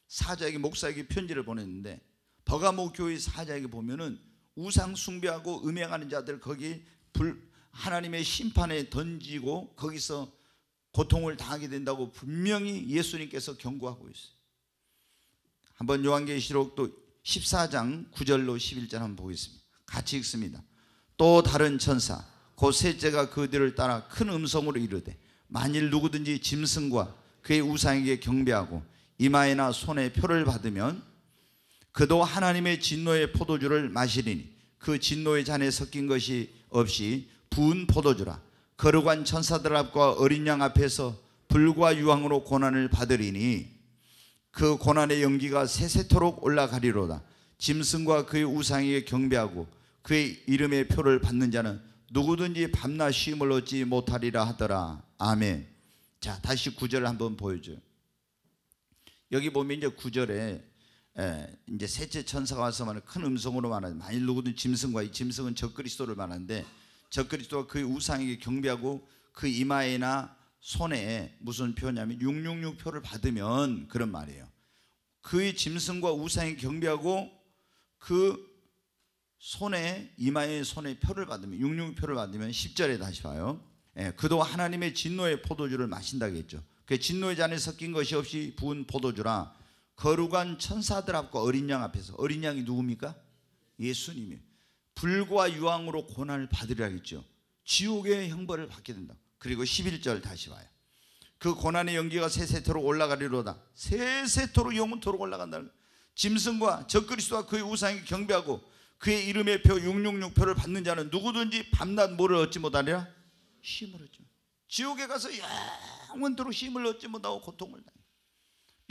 사자에게, 목사에게 편지를 보냈는데, 버가모 교회 사자에게 보면은 우상 숭배하고 음행하는 자들 거기 하나님의 심판에 던지고 거기서 고통을 당하게 된다고 분명히 예수님께서 경고하고 있어요. 한번 요한계시록 또 14장 9절로 11절 한번 보겠습니다. 같이 읽습니다. 또 다른 천사 곧 셋째가 그 뒤를 따라 큰 음성으로 이르되, 만일 누구든지 짐승과 그의 우상에게 경배하고 이마에나 손에 표를 받으면 그도 하나님의 진노의 포도주를 마시리니 그 진노의 잔에 섞인 것이 없이 부은 포도주라. 거룩한 천사들 앞과 어린 양 앞에서 불과 유황으로 고난을 받으리니 그 고난의 연기가 세세토록 올라가리로다. 짐승과 그의 우상에게 경배하고 그의 이름의 표를 받는 자는 누구든지 밤낮 쉼을 얻지 못하리라 하더라. 아멘. 자, 다시 9절을 한번 보여줘요. 여기 보면 이제 9절에 이제 셋째 천사가 와서 말하는, 큰 음성으로 말하는, 만일 누구든 짐승과, 이 짐승은 적그리스도를 말하는데, 적그리스도가 그의 우상에게 경배하고 그 이마에나 손에 무슨 표냐면 666 표를 받으면, 그런 말이에요. 그의 짐승과 우상에 경배하고 그 손에, 이마에 손에 표를 받으면, 육육표를 받으면 10절에 다시 봐요. 그도 하나님의 진노의 포도주를 마신다고 했죠. 그 진노의 잔에 섞인 것이 없이 부은 포도주라. 거룩한 천사들 앞과 어린 양 앞에서, 어린 양이 누굽니까? 예수님이에요. 불과 유황으로 고난을 받으리라 했죠. 지옥의 형벌을 받게 된다. 그리고 11절 다시 봐요. 그 고난의 연기가 세세토록 올라가리로다. 세세토록 영원토록 올라간다. 짐승과 적그리스도와 그의 우상에 경배하고 그의 이름의 표 666표를 받는 자는 누구든지 밤낮 뭐를 얻지 못하리라? 쉼을 얻지 못하리라. 지옥에 가서 영원토록 쉼을 얻지 못하고 고통을 당해.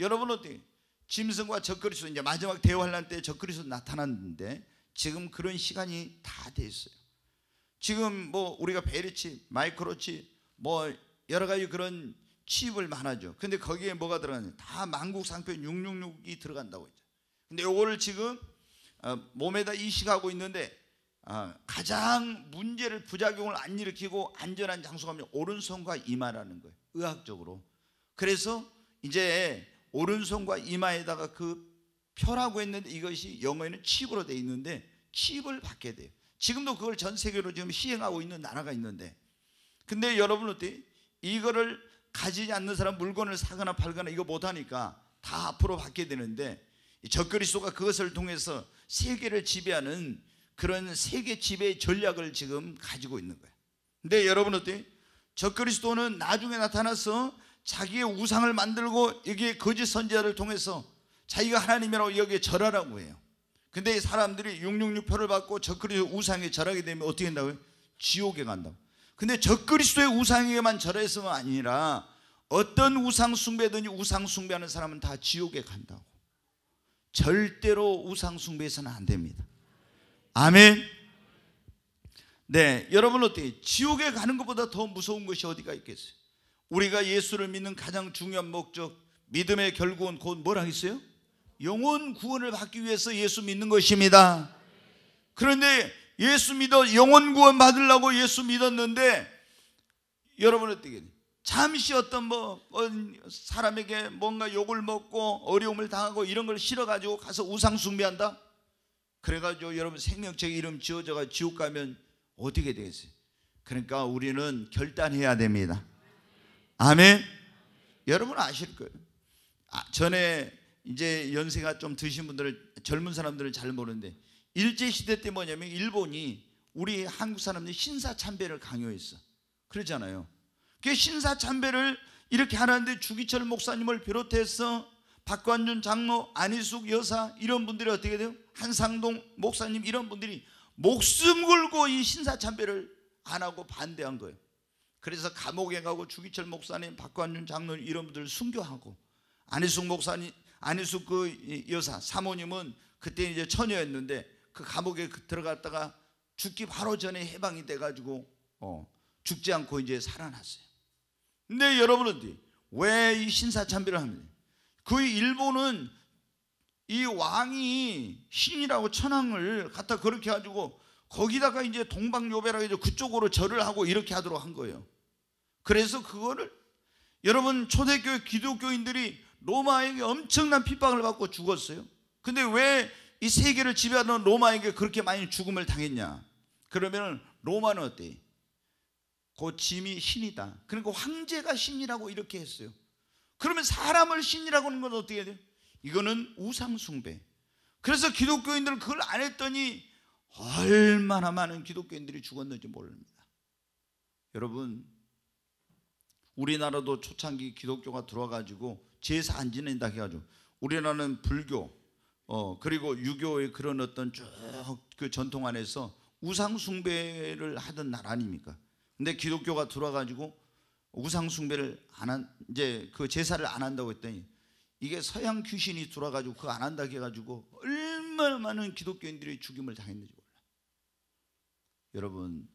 여러분 어때요? 짐승과 적그리스도, 이제 마지막 대환란 때 적그리스도 나타났는데 지금 그런 시간이 다 됐어요. 지금 뭐 우리가 베리칩, 마이크로칩, 뭐 여러 가지 그런 칩을 많아죠. 근데 거기에 뭐가 들어가냐? 다 만국 상표인 666이 들어간다고 했죠. 근데 요거를 지금 몸에다 이식하고 있는데 가장 문제를, 부작용을 안 일으키고 안전한 장소가 하면 오른손과 이마라는 거예요, 의학적으로. 그래서 이제 오른손과 이마에다가 그 표라고 했는데 이것이 영어에는 칩으로 되어 있는데 칩을 받게 돼요. 지금도 그걸 전 세계로 지금 시행하고 있는 나라가 있는데, 근데 여러분 어때요? 이거를 가지지 않는 사람, 물건을 사거나 팔거나 이거 못하니까 다 앞으로 받게 되는데, 적그리스도가 그것을 통해서 세계를 지배하는 그런 세계 지배의 전략을 지금 가지고 있는 거예요. 근데 여러분 어때요? 적그리스도는 나중에 나타나서 자기의 우상을 만들고 여기에 거짓 선지자를 통해서 자기가 하나님이라고 여기에 절하라고 해요. 근데 사람들이 666표를 받고 적그리스도 우상에 절하게 되면 어떻게 된다고요? 지옥에 간다고. 근데 적그리스도의 우상에게만 절했으면 아니라 어떤 우상 숭배든지 우상 숭배하는 사람은 다 지옥에 간다고. 절대로 우상 숭배해서는 안 됩니다. 아멘. 네, 여러분 어때요? 지옥에 가는 것보다 더 무서운 것이 어디가 있겠어요? 우리가 예수를 믿는 가장 중요한 목적, 믿음의 결국은 곧 뭐라 했어요? 영혼 구원을 받기 위해서 예수 믿는 것입니다. 그런데 예수 믿어 영혼 구원 받으려고 예수 믿었는데 여러분 어떻게 돼요? 잠시 어떤 사람에게 뭔가 욕을 먹고 어려움을 당하고 이런 걸 싫어가지고 가서 우상 숭배한다? 그래가지고 여러분 생명책 이름 지어져가 지옥 가면 어떻게 되겠어요? 그러니까 우리는 결단해야 됩니다. 아멘. 여러분 아실 거예요. 전에 이제 연세가 좀 드신 분들은, 젊은 사람들은 잘 모르는데, 일제시대 때 뭐냐면 일본이 우리 한국 사람들이 신사참배를 강요했어. 그러잖아요. 그 신사참배를 이렇게 하는데 주기철 목사님을 비롯해서 박관준 장로, 안희숙 여사 이런 분들이 어떻게 돼요? 한상동 목사님 이런 분들이 목숨 걸고 이 신사참배를 안 하고 반대한 거예요. 그래서 감옥에 가고 주기철 목사님, 박관준 장로 이런 분들을 순교하고, 안희숙 목사님, 안희숙 그 여사 사모님은 그때 이제 처녀였는데 그 감옥에 들어갔다가 죽기 바로 전에 해방이 돼가지고 죽지 않고 이제 살아났어요. 근데 여러분은 왜 이 신사참배를 합니까? 그 일본은 이 왕이 신이라고 천황을 갖다 그렇게 해가지고 거기다가 이제 동방요배라고 해서 그쪽으로 절을 하고 이렇게 하도록 한 거예요. 그래서 그거를 여러분 초대교회 기독교인들이 로마에게 엄청난 핍박을 받고 죽었어요. 근데 왜 이 세계를 지배하던 로마에게 그렇게 많이 죽음을 당했냐? 그러면 로마는 어때? 그 짐이 신이다. 그러니까 황제가 신이라고 이렇게 했어요. 그러면 사람을 신이라고 하는 건 어떻게 돼요? 이거는 우상숭배. 그래서 기독교인들은 그걸 안 했더니 얼마나 많은 기독교인들이 죽었는지 모릅니다. 여러분 우리나라도 초창기 기독교가 들어와가지고 제사 안 지낸다 해가지고, 우리나라는 불교 그리고 유교의 그런 어떤 쭉 그 전통 안에서 우상 숭배를 하던 나라 아닙니까? 근데 기독교가 들어와가지고 우상 숭배를 안 한, 이제 그 제사를 안 한다고 했더니 이게 서양 귀신이 들어와가지고 그거 안 한다고 해가지고 얼마나 많은 기독교인들이 죽임을 당했는지 몰라. 여러분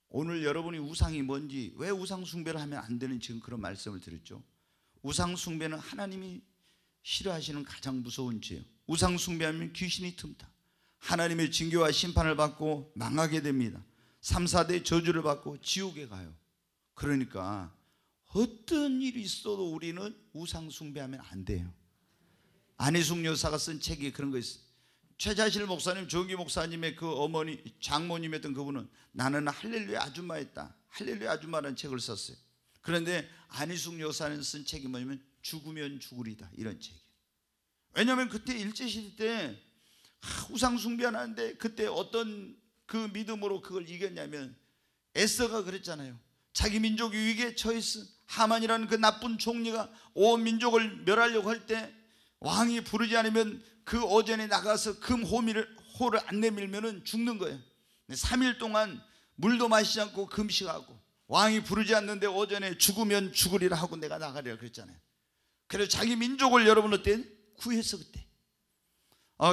오늘 여러분이 우상이 뭔지, 왜 우상 숭배를 하면 안 되는 지금 그런 말씀을 드렸죠. 우상 숭배는 하나님이 싫어하시는 가장 무서운 죄예요. 우상 숭배하면 귀신이 틈타 하나님의 징계와 심판을 받고 망하게 됩니다. 3, 4대 저주를 받고 지옥에 가요. 그러니까 어떤 일이 있어도 우리는 우상 숭배하면 안 돼요. 안희숙 여사가 쓴 책이 그런 거 있어요. 최자실 목사님, 조기 목사님의 그 어머니, 장모님이었던 그분은 나는 할렐루야 아줌마였다. 할렐루야 아줌마라는 책을 썼어요. 그런데 안희숙 여사는 쓴 책이 뭐냐면 죽으면 죽으리다, 이런 책이에요. 왜냐하면 그때 일제시대 때 우상 숭배하는데 그때 어떤 그 믿음으로 그걸 이겼냐면 에스더가 그랬잖아요. 자기 민족이 위기에 처했어. 하만이라는 그 나쁜 총리가 온 민족을 멸하려고 할 때 왕이 부르지 않으면 그 어전에 나가서 금 호를 안 내밀면 죽는 거예요. 3일 동안 물도 마시지 않고 금식하고 왕이 부르지 않는데 오전에 죽으면 죽으리라 하고 내가 나가리라 그랬잖아요. 그래서 자기 민족을 여러분 어때? 구했어 그때.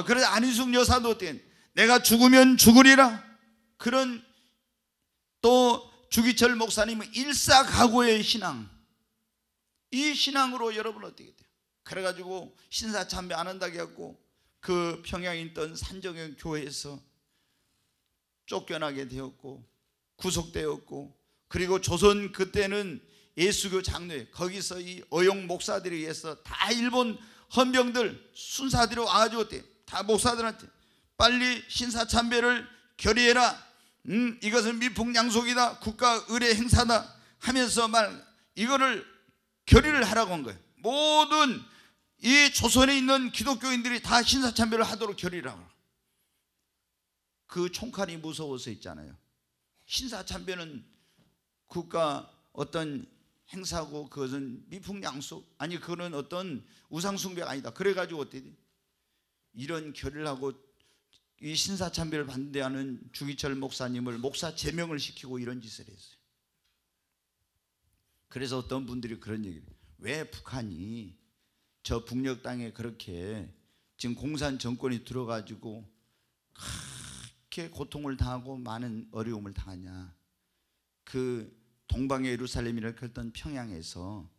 그래서 안희숙 여사도 어때? 내가 죽으면 죽으리라. 그런 또 주기철 목사님은 일사각오의 신앙, 이 신앙으로 여러분 어떻게 돼요? 그래가지고 신사참배 안 한다고 해갖고 그 평양에 있던 산정형 교회에서 쫓겨나게 되었고 구속되었고, 그리고 조선 그때는 예수교 장로회 거기서 이 어용 목사들에 의해서 다 일본 헌병들 순사들이 와가지고 어때? 다 목사들한테 빨리 신사참배를 결의해라. 이것은 미풍양속이다. 국가 의례 행사다 하면서 이거를 결의를 하라고 한 거예요. 모든 이 조선에 있는 기독교인들이 다 신사참배를 하도록 결의를 하고. 그 총칼이 무서워서 있잖아요. 신사참배는 국가 어떤 행사고 그것은 미풍양속, 아니 그거는 어떤 우상숭배가 아니다. 그래가지고 어떻게 돼? 이런 결의를 하고 이 신사참배를 반대하는 주기철 목사님을 목사 제명을 시키고 이런 짓을 했어요. 그래서 어떤 분들이 그런 얘기를 해요. 왜 북한이 저 북녘 땅에 그렇게 지금 공산 정권이 들어가지고 그렇게 고통을 당하고 많은 어려움을 당하냐. 그 동방의 예루살렘이라고 했던 평양에서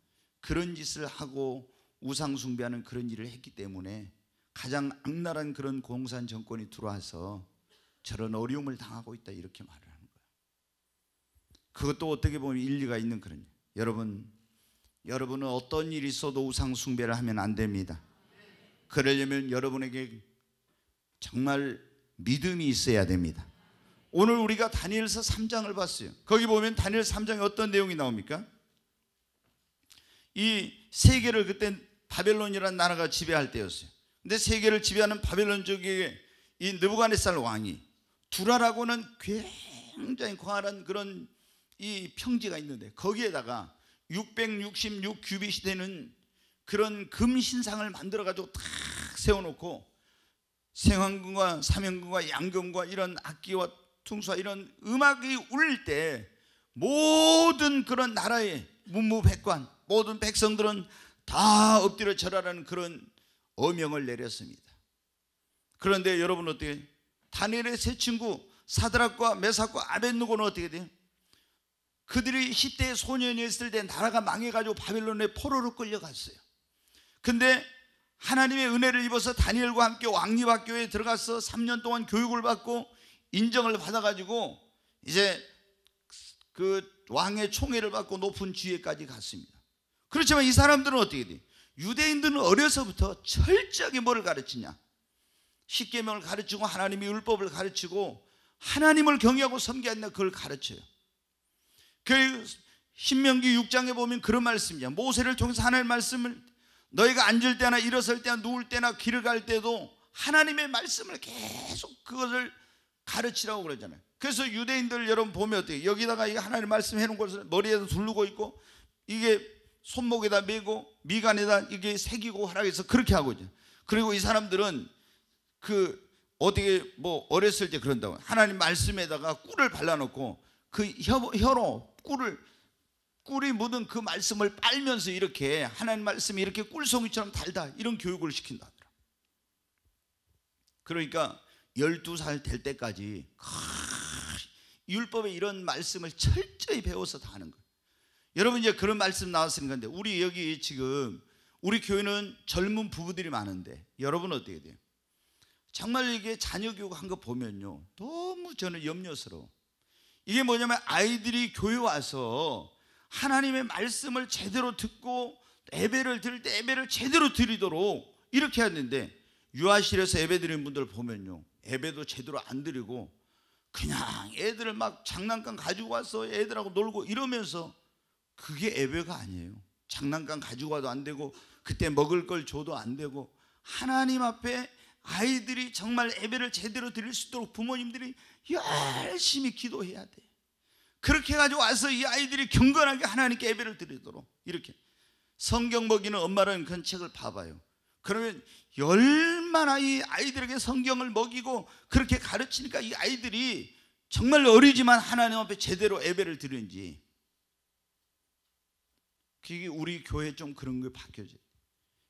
그런 짓을 하고 우상숭배하는 그런 일을 했기 때문에 가장 악랄한 그런 공산 정권이 들어와서 저런 어려움을 당하고 있다, 이렇게 말을 하는 거예요. 그것도 어떻게 보면 일리가 있는 그런 일이에요. 여러분은 어떤 일이 있어도 우상숭배를 하면 안 됩니다. 그러려면 여러분에게 정말 믿음이 있어야 됩니다. 오늘 우리가 다니엘서 3장을 봤어요. 거기 보면 다니엘 3장에 어떤 내용이 나옵니까? 이 세계를 그때 바벨론이라는 나라가 지배할 때였어요. 근데 세계를 지배하는 바벨론 쪽에 이 느부갓네살 왕이 두라라고는 굉장히 광활한 그런 이 평지가 있는데 거기에다가 666 규빗이 되는 그런 금 신상을 만들어 가지고 탁 세워놓고 생황금과 사명금과 양금과 이런 악기와 퉁수와 이런 음악이 울릴 때 모든 그런 나라의 문무백관 모든 백성들은 다 엎드려 절하라는 그런 어명을 내렸습니다. 그런데 여러분 어떻게 다니엘의 세 친구 사드락과 메삭과 아벳느고는 어떻게 돼요? 그들이 10대 소년이었을 때 나라가 망해가지고 바벨론에 포로로 끌려갔어요. 근데 하나님의 은혜를 입어서 다니엘과 함께 왕립학교에 들어가서 3년 동안 교육을 받고 인정을 받아가지고 이제 그 왕의 총애를 받고 높은 지위까지 갔습니다. 그렇지만 이 사람들은 어떻게 돼요? 유대인들은 어려서부터 철저하게 뭐를 가르치냐? 십계명을 가르치고 하나님의 율법을 가르치고 하나님을 경외하고 섬기는 그걸 가르쳐요. 그 신명기 6장에 보면 그런 말씀이야. 모세를 통해서 하나님의 말씀을 너희가 앉을 때나 일어설 때나 누울 때나 길을 갈 때도 하나님의 말씀을 계속 그것을 가르치라고 그러잖아요. 그래서 유대인들 여러분 보면 어때요? 여기다가 이 하나님의 말씀 해놓은 것을 머리에다 두르고 있고 이게 손목에다 메고 미간에다 이게 새기고 하라고 해서 그렇게 하고 있죠. 그리고 이 사람들은 그 어떻게 뭐 어렸을 때 그런다고 하나님 말씀에다가 꿀을 발라놓고 그 혀로 꿀이 묻은 그 말씀을 빨면서 이렇게 하나님 말씀이 이렇게 꿀송이처럼 달다 이런 교육을 시킨다 하더라. 그러니까 12살 될 때까지 율법의 이런 말씀을 철저히 배워서 다 하는 거예요. 여러분 이제 그런 말씀 나왔으니까 근데 우리 여기 지금 우리 교회는 젊은 부부들이 많은데 여러분 어떻게 돼요? 정말 이게 자녀 교육한 거 보면요 너무 저는 염려스러워. 이게 뭐냐면 아이들이 교회 와서 하나님의 말씀을 제대로 듣고 예배를 드릴 때 예배를 제대로 드리도록 이렇게 해야 되는데 유아실에서 예배 드리는 분들 보면요, 예배도 제대로 안 드리고 그냥 애들을 막 장난감 가지고 와서 애들하고 놀고 이러면서, 그게 예배가 아니에요. 장난감 가지고 와도 안 되고 그때 먹을 걸 줘도 안 되고, 하나님 앞에 아이들이 정말 예배를 제대로 드릴 수 있도록 부모님들이 열심히 기도해야 돼. 그렇게 해가지고 와서 이 아이들이 경건하게 하나님께 예배를 드리도록. 이렇게 성경 먹이는 엄마라는 그런 책을 봐봐요. 그러면 얼마나 이 아이들에게 성경을 먹이고 그렇게 가르치니까 이 아이들이 정말 어리지만 하나님 앞에 제대로 예배를 드리는지. 그게 우리 교회 좀 그런 게 바뀌어져요.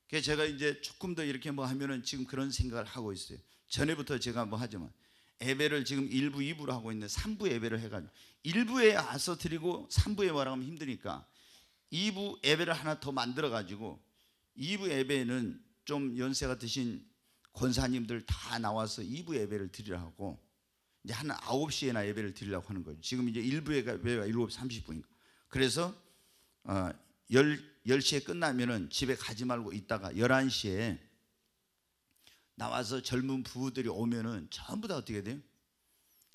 그래서 제가 이제 조금 더 이렇게 뭐 하면은 지금 그런 생각을 하고 있어요. 전에부터 제가 뭐 하지만 예배를 지금 1부, 2부로 하고 있는데 3부 예배를 해가지고 1부에 와서 드리고 3부에 뭐라고 하면 힘드니까 2부 예배를 하나 더 만들어가지고 2부 예배는 좀 연세가 드신 권사님들 다 나와서 2부 예배를 드리라고, 이제 한 9시에나 예배를 드리려고 하는 거죠. 지금 이제 1부 예배가 7시 30분인가. 그래서 10시에 끝나면은 집에 가지 말고 있다가 11시에 나와서 젊은 부부들이 오면은 전부 다 어떻게 돼요?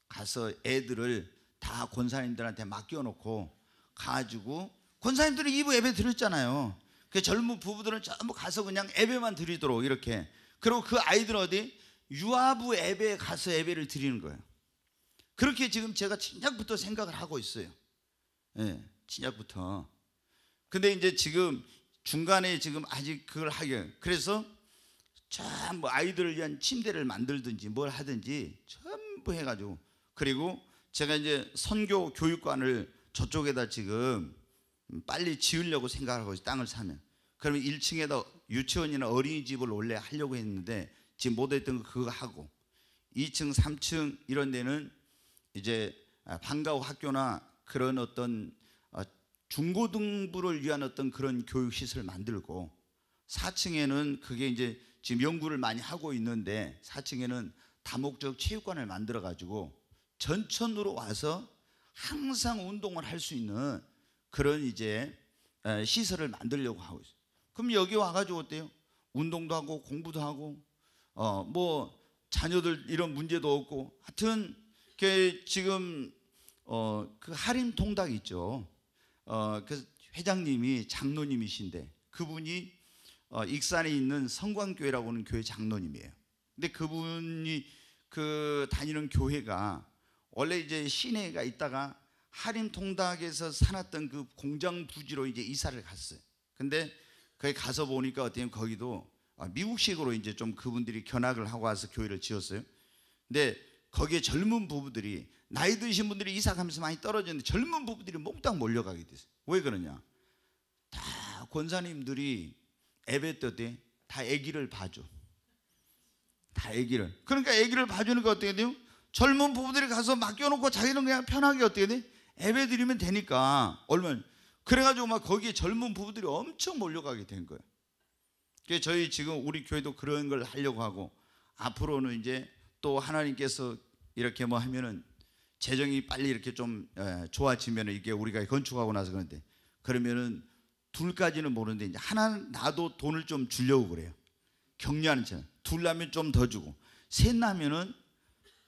가서 애들을 다 권사님들한테 맡겨놓고 가지고, 권사님들이 2부 예배 드렸잖아요. 그 젊은 부부들은 전부 가서 그냥 예배만 드리도록 이렇게. 그리고 그 아이들은 어디? 유아부 예배에 가서 예배를 드리는 거예요. 그렇게 지금 제가 진작부터 생각을 하고 있어요. 예, 진작부터. 근데 이제 지금 중간에 지금 아직 그걸 하게, 그래서 전부 아이들을 위한 침대를 만들든지 뭘 하든지 전부 해가지고, 그리고 제가 이제 선교 교육관을 저쪽에다 지금 빨리 지으려고 생각하고 있어요. 땅을 사면. 그러면 1층에다 유치원이나 어린이집을 원래 하려고 했는데 지금 못했던 거 그거 하고, 2층 3층 이런 데는 이제 방과후 학교나 그런 어떤 중고등부를 위한 어떤 그런 교육시설을 만들고, 4층에는 그게 이제 지금 연구를 많이 하고 있는데 4층에는 다목적 체육관을 만들어 가지고 전천으로 와서 항상 운동을 할 수 있는 그런 이제 시설을 만들려고 하고 있어요. 그럼 여기 와가지고 어때요? 운동도 하고 공부도 하고 뭐 자녀들 이런 문제도 없고, 하여튼 지금 그 하림 통닭 있죠. 그 회장님이 장로님이신데 그분이 익산에 있는 성광교회라고 하는 교회 장로님이에요. 근데 그분이 그 다니는 교회가 원래 이제 시내가 있다가 하림 통닭에서 사놨던 그 공장 부지로 이제 이사를 갔어요. 근데 거기 가서 보니까 어때요? 거기도 미국식으로 이제 좀 그분들이 견학을 하고 와서 교회를 지었어요. 근데 거기에 젊은 부부들이, 나이 드신 분들이 이사 가면서 많이 떨어졌는데 젊은 부부들이 몽땅 몰려가게 됐어요. 왜 그러냐? 다 권사님들이 예배 때 다 아기를 봐줘. 다 아기를. 그러니까 아기를 봐주니까 어떻게 돼요? 젊은 부부들이 가서 맡겨놓고 자기는 그냥 편하게 어떻게 돼? 예배 드리면 되니까. 얼마나. 그래가지고 막 거기에 젊은 부부들이 엄청 몰려가게 된 거예요. 그래서 저희 지금 우리 교회도 그런 걸 하려고 하고, 앞으로는 이제 또 하나님께서 이렇게 뭐 하면은 재정이 빨리 이렇게 좀 좋아지면은, 이게 우리가 건축하고 나서 그런데, 그러면은 둘까지는 모르는데 이제 하나 나도 돈을 좀 주려고 그래요. 격려하는 척. 둘 나면 좀 더 주고, 셋 나면은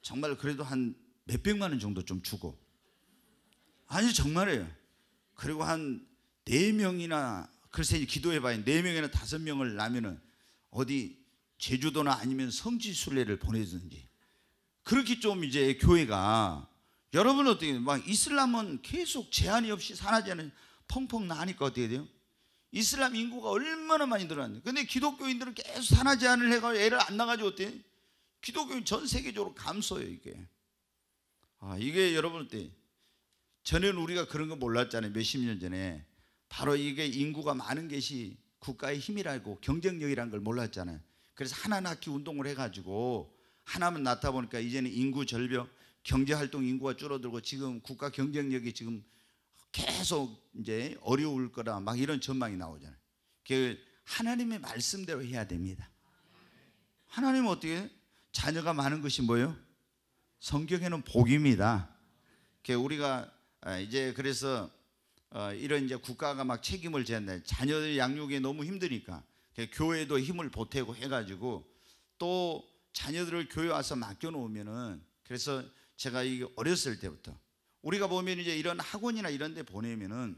정말 그래도 한 몇백만 원 정도 좀 주고. 아니 정말이에요. 그리고 한 4명이나, 글쎄 기도해봐요. 4명이나 5명을 나면은 어디 제주도나 아니면 성지순례를 보내든지, 그렇게 좀 이제 교회가, 여러분 어떻게, 막 이슬람은 계속 제한이 없이 산하제는 펑펑 나니까 어떻게 돼요? 이슬람 인구가 얼마나 많이 늘어났는데, 근데 기독교인들은 계속 산하 제한을 해가지고 애를 안 나가지고 어때? 기독교인 전 세계적으로 감소해요 이게. 이게 여러분 어때? 전에는 우리가 그런 거 몰랐잖아요. 몇십 년 전에. 바로 이게 인구가 많은 것이 국가의 힘이라고, 경쟁력이라는 걸 몰랐잖아요. 그래서 하나 낳기 운동을 해가지고 하나만 낳다 보니까 이제는 인구 절벽, 경제활동 인구가 줄어들고 지금 국가 경쟁력이 지금 계속 이제 어려울 거라 막 이런 전망이 나오잖아요. 그 하나님의 말씀대로 해야 됩니다. 하나님은 어떻게? 자녀가 많은 것이 뭐예요? 성경에는 복입니다. 우리가 이제 그래서 이런 이제 국가가 막 책임을 져야 돼. 자녀들 양육이 너무 힘드니까. 교회도 힘을 보태고 해가지고 또 자녀들을 교회 와서 맡겨놓으면은, 그래서 제가 이게 어렸을 때부터 우리가 보면 이제 이런 학원이나 이런 데 보내면은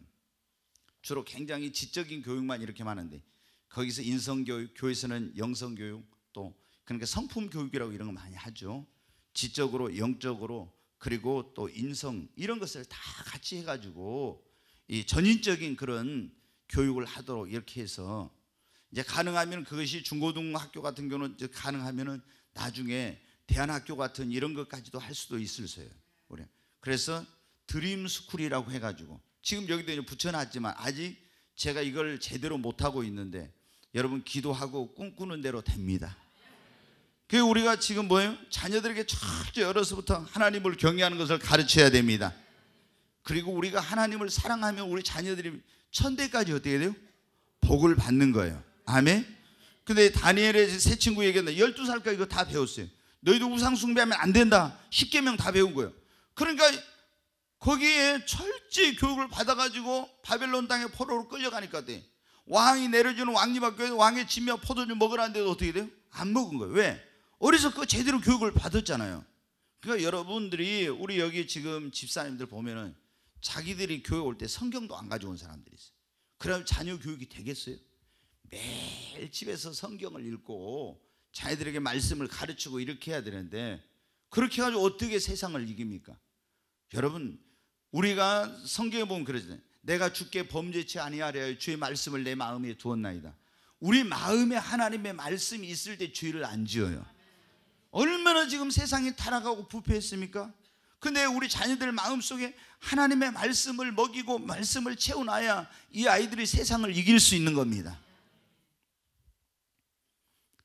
주로 굉장히 지적인 교육만 이렇게 많은데, 거기서 인성교육, 교회에서는 영성교육, 또 그러니까 성품교육이라고 이런 거 많이 하죠. 지적으로, 영적으로, 그리고 또 인성, 이런 것을 다 같이 해가지고 이 전인적인 그런 교육을 하도록 이렇게 해서, 이제 가능하면 그것이 중고등학교 같은 경우는 이제 가능하면은 나중에 대안학교 같은 이런 것까지도 할 수도 있을서요. 그래서 드림스쿨이라고 해가지고 지금 여기도 이제 붙여놨지만 아직 제가 이걸 제대로 못하고 있는데, 여러분 기도하고 꿈꾸는 대로 됩니다. 그 우리가 지금 뭐예요? 자녀들에게 철저히 어려서부터 하나님을 경외하는 것을 가르쳐야 됩니다. 그리고 우리가 하나님을 사랑하면 우리 자녀들이 천대까지 어떻게 돼요? 복을 받는 거예요. 아멘. 근데 다니엘의 세 친구 얘기했는데 12살까지 이거 다 배웠어요. 너희도 우상 숭배하면 안 된다. 10계명 다 배운 거예요. 그러니까 거기에 철저히 교육을 받아가지고 바벨론 땅에 포로로 끌려가니까 돼. 왕이 내려주는 왕립학교에서 왕의 진미와 포도주 먹으라는데도 어떻게 돼요? 안 먹은 거예요. 왜? 어려서 그 제대로 교육을 받았잖아요. 그러니까 여러분들이, 우리 여기 지금 집사님들 보면은 자기들이 교회 올 때 성경도 안 가져온 사람들이 있어요. 그럼 자녀 교육이 되겠어요? 매일 집에서 성경을 읽고 자녀들에게 말씀을 가르치고 이렇게 해야 되는데, 그렇게 해가지고 어떻게 세상을 이깁니까? 여러분, 우리가 성경에 보면 그러잖아요. 내가 주께 범죄치 아니하려 주의 말씀을 내 마음에 두었나이다. 우리 마음에 하나님의 말씀이 있을 때 죄를 안 지어요. 얼마나 지금 세상이 타락하고 부패했습니까? 근데 우리 자녀들 마음속에 하나님의 말씀을 먹이고 말씀을 채워놔야 이 아이들이 세상을 이길 수 있는 겁니다.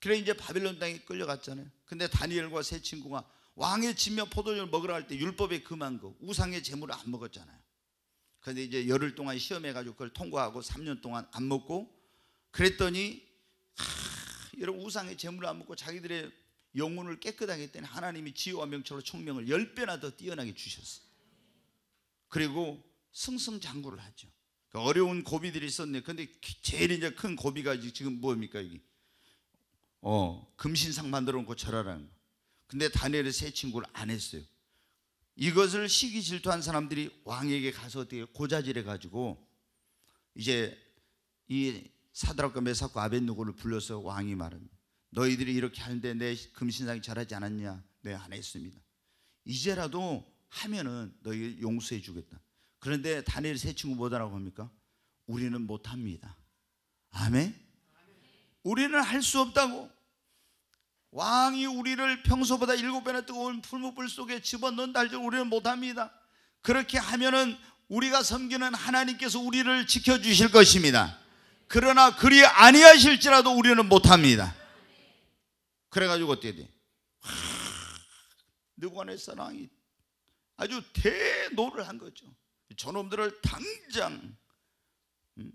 그래 이제 바벨론 땅에 끌려갔잖아요. 근데 다니엘과 세 친구가 왕의 진미와 포도주를 먹으러 갈 때 율법에 금한 거, 우상의 제물을 안 먹었잖아요. 근데 이제 열흘 동안 시험해가지고 그걸 통과하고 3년 동안 안 먹고, 그랬더니 여러분, 우상의 제물을 안 먹고 자기들의 영혼을 깨끗하게 했더니 하나님이 지혜와 명철로 총명을 10배나 더 뛰어나게 주셨어요. 그리고 승승장구를 하죠. 어려운 고비들이 있었네. 근데 제일 이제 큰 고비가 지금 뭡니까? 이게 금신상 만들어 놓고 절하라는 거. 근데 다니엘의 세 친구를 안 했어요. 이것을 시기 질투한 사람들이 왕에게 가서 어떻게 고자질해 가지고 이제 이 사드락과 메삭과 아벳느고를 불러서 왕이 말합니다. 너희들이 이렇게 하는데 내 금신상이 잘하지 않았냐? 네, 안 했습니다. 이제라도 하면은 너희 용서해 주겠다. 그런데 다니엘 세 친구 뭐라고 합니까? 우리는 못합니다. 아멘? 우리는 할 수 없다고. 왕이 우리를 평소보다 7배나 뜨거운 풀무불 속에 집어넣는다 할지라도 우리는 못합니다. 그렇게 하면은 우리가 섬기는 하나님께서 우리를 지켜주실 것입니다. 그러나 그리 아니하실지라도 우리는 못합니다. 그래가지고 어떻게 돼? 느부갓네살 왕이 아주 대노를 한 거죠. 저놈들을 당장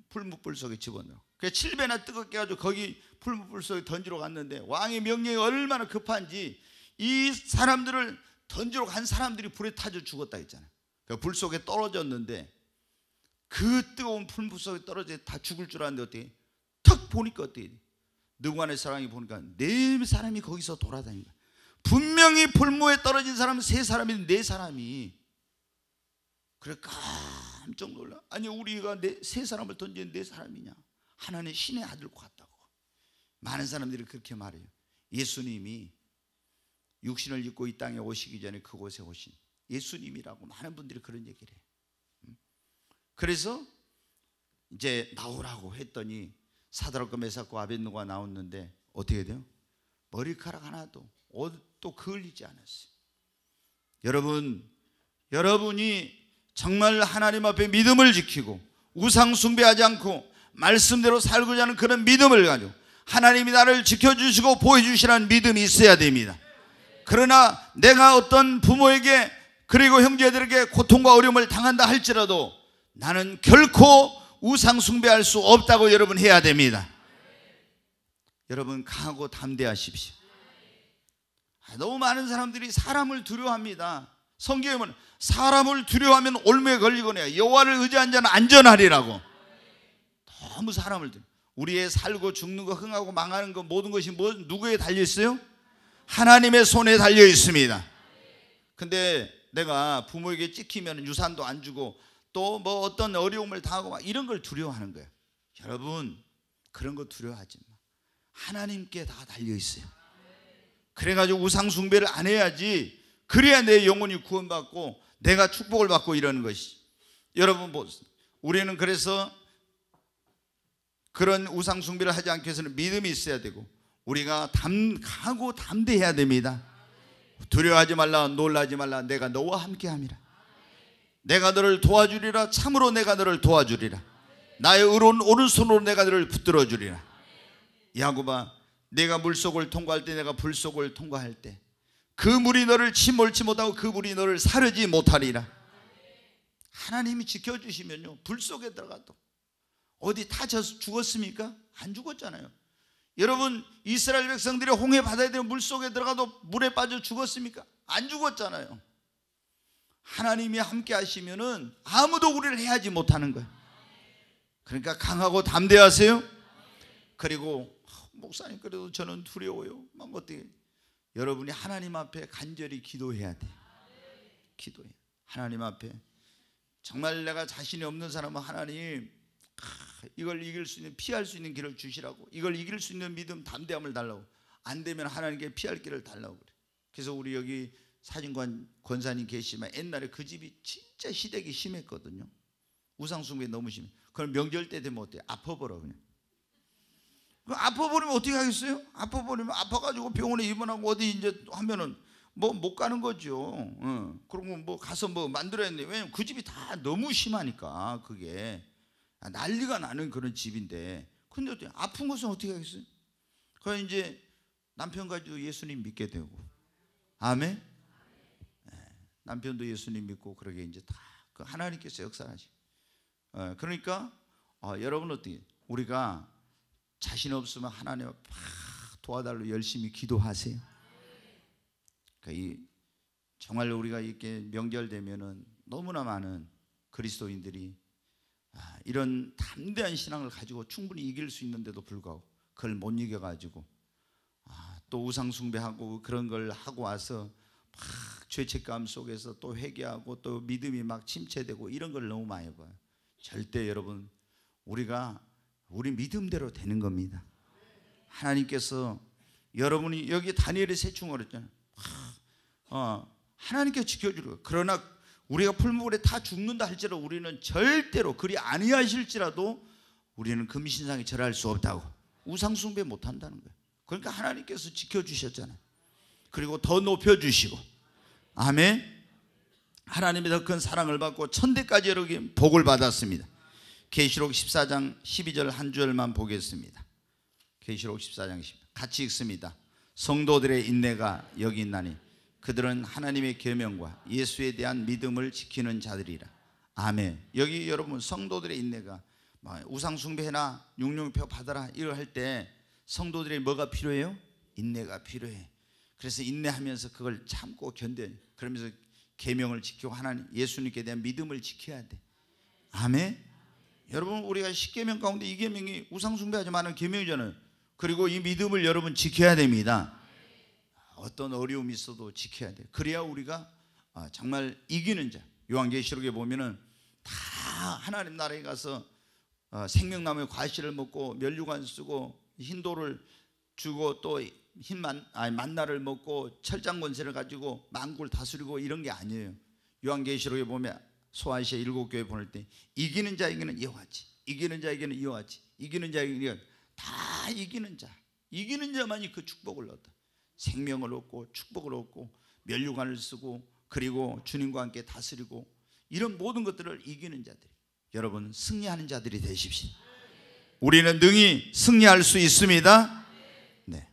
풀무불 속에 집어넣어. 그래서 7배나 뜨겁게 해가지고 거기 풀무불 속에 던지러 갔는데, 왕의 명령이 얼마나 급한지 이 사람들을 던지러 간 사람들이 불에 타져 죽었다 했잖아요. 그 불 속에 떨어졌는데, 그 뜨거운 풀무 속에 떨어져 다 죽을 줄 알았는데 어떻게 탁 보니까 어떻게 느부갓네살 왕이 보니까 4사람이 거기서 돌아다니는 거야. 분명히 풀무에 떨어진 사람은 3사람인데 4사람이. 그래 깜짝 놀라. 아니 우리가 3사람을 던진 4사람이냐? 하나님의 신의 아들과 같다고. 많은 사람들이 그렇게 말해요. 예수님이 육신을 입고 이 땅에 오시기 전에 그곳에 오신 예수님이라고 많은 분들이 그런 얘기를 해요. 그래서 이제 나오라고 했더니 사드락과 메삭과 아벳느고가 나왔는데 어떻게 돼요? 머리카락 하나도 옷도 그을리지 않았어요. 여러분이 정말 하나님 앞에 믿음을 지키고 우상 숭배하지 않고 말씀대로 살고자 하는 그런 믿음을 가지고 하나님이 나를 지켜주시고 보여주시라는 믿음이 있어야 됩니다. 그러나 내가 어떤 부모에게 그리고 형제들에게 고통과 어려움을 당한다 할지라도 나는 결코 우상 숭배할 수 없다고 여러분 해야 됩니다. 여러분 강하고 담대하십시오. 너무 많은 사람들이 사람을 두려워합니다. 성경에 보면 사람을 두려워하면 올무에 걸리거나 여호와를 의지한 자는 안전하리라고. 너무 사람을 두려워. 우리의 살고 죽는 거, 흥하고 망하는 거, 모든 것이 누구에 달려 있어요? 하나님의 손에 달려 있습니다. 근데 내가 부모에게 찍히면 유산도 안 주고 또 뭐 어떤 어려움을 당하고 막 이런 걸 두려워하는 거예요. 여러분, 그런 거 두려워하지 마. 하나님께 다 달려 있어요. 그래가지고 우상 숭배를 안 해야지. 그래야 내 영혼이 구원받고 내가 축복을 받고 이러는 것이. 여러분, 우리는 그래서 그런 우상 숭배를 하지 않기 위해서는 믿음이 있어야 되고 우리가 강하고 담대해야 됩니다. 두려워하지 말라, 놀라지 말라, 내가 너와 함께함이라. 내가 너를 도와주리라. 참으로 내가 너를 도와주리라. 나의 의로운 오른손으로 내가 너를 붙들어 주리라. 야곱아, 내가 물속을 통과할 때, 내가 불속을 통과할 때 그 물이 너를 침몰치 못하고 그 물이 너를 사르지 못하리라. 하나님이 지켜주시면요, 불 속에 들어가도 어디 다 죽었습니까? 안 죽었잖아요. 여러분, 이스라엘 백성들이 홍해 바다에 들어 물 속에 들어가도 물에 빠져 죽었습니까? 안 죽었잖아요. 하나님이 함께 하시면은 아무도 우리를 해하지 못하는 거예요. 그러니까 강하고 담대하세요. 그리고 목사님, 그래도 저는 두려워요. 막 어떻게? 여러분이 하나님 앞에 간절히 기도해야 돼. 기도해. 하나님 앞에 정말 내가 자신이 없는 사람은 하나님, 이걸 이길 수 있는, 피할 수 있는 길을 주시라고, 이걸 이길 수 있는 믿음, 담대함을 달라고. 안 되면 하나님께 피할 길을 달라고 그래. 그래서 우리 여기 사진관 권사님 계시지만 옛날에 그 집이 진짜 시댁이 심했거든요. 우상숭배 너무 심해. 그럼 명절 때 되면 어때요? 아파버려 그냥. 아파버리면 어떻게 하겠어요? 아파버리면 아파가지고 병원에 입원하고 어디 이제 하면은 뭐 못 가는 거죠. 그리고 뭐 가서 뭐 만들어야 되는데, 왜냐면 그 집이 다 너무 심하니까 그게 난리가 나는 그런 집인데. 근데 어떻게 아픈 것은 어떻게 하겠어요? 그래서 이제 남편 가지고 예수님 믿게 되고, 아멘. 남편도 예수님 믿고 그러게 이제 다 그 하나님께서 역사하시고. 그러니까 여러분, 어떻게 우리가 자신 없으면 하나님 막 도와달라고 열심히 기도하세요. 그러니까 정말 우리가 이렇게 명절 되면은 너무나 많은 그리스도인들이 이런 담대한 신앙을 가지고 충분히 이길 수 있는데도 불구하고 그걸 못 이겨가지고 또 우상 숭배하고 그런 걸 하고 와서 막 죄책감 속에서 또 회개하고 또 믿음이 막 침체되고 이런 걸 너무 많이 봐요. 절대 여러분, 우리 믿음대로 되는 겁니다. 하나님께서, 여러분이 여기 다니엘의 세 충을 했잖아요. 하나님께서 지켜주는 거예요. 그러나 우리가 풀무불에 다 죽는다 할지라도 우리는 절대로 그리 아니하실지라도 우리는 금신상에 절할 수 없다고. 우상숭배 못한다는 거예요. 그러니까 하나님께서 지켜주셨잖아요. 그리고 더 높여주시고, 아멘. 하나님의 더 큰 사랑을 받고 천대까지 여러분 복을 받았습니다. 계시록 14장 12절 한 절만 보겠습니다. 계시록 14장 10절 같이 읽습니다. 성도들의 인내가 여기 있나니 그들은 하나님의 계명과 예수에 대한 믿음을 지키는 자들이라. 아멘. 여기 여러분, 성도들의 인내가 우상 숭배해라, 육룡표 받아라 이걸 할 때 성도들의 뭐가 필요해요? 인내가 필요해. 그래서 인내하면서 그걸 참고 견뎌. 그러면서 계명을 지키고 하나님, 예수님께 대한 믿음을 지켜야 돼. 아멘. 여러분, 우리가 10계명 가운데 이 계명이 우상 숭배하지 마는 계명이잖아요. 그리고 이 믿음을 여러분 지켜야 됩니다. 어떤 어려움이 있어도 지켜야 돼. 그래야 우리가 정말 이기는 자. 요한계시록에 보면은 다 하나님 나라에 가서 생명나무의 과실을 먹고 면류관 쓰고 흰돌을 주고 또 만나를 먹고 철장 권세를 가지고 만국을 다스리고 이런 게 아니에요. 요한계시록에 보면 소아시아 7교회 보낼 때 이기는 자에게는 여호와지, 이기는 자에게는 여호와지, 이기는 자에게는 다 이기는 자, 이기는 자만이 그 축복을 얻어. 생명을 얻고 축복을 얻고 면류관을 쓰고 그리고 주님과 함께 다스리고 이런 모든 것들을 이기는 자들. 여러분, 승리하는 자들이 되십시오. 우리는 능히 승리할 수 있습니다. 네.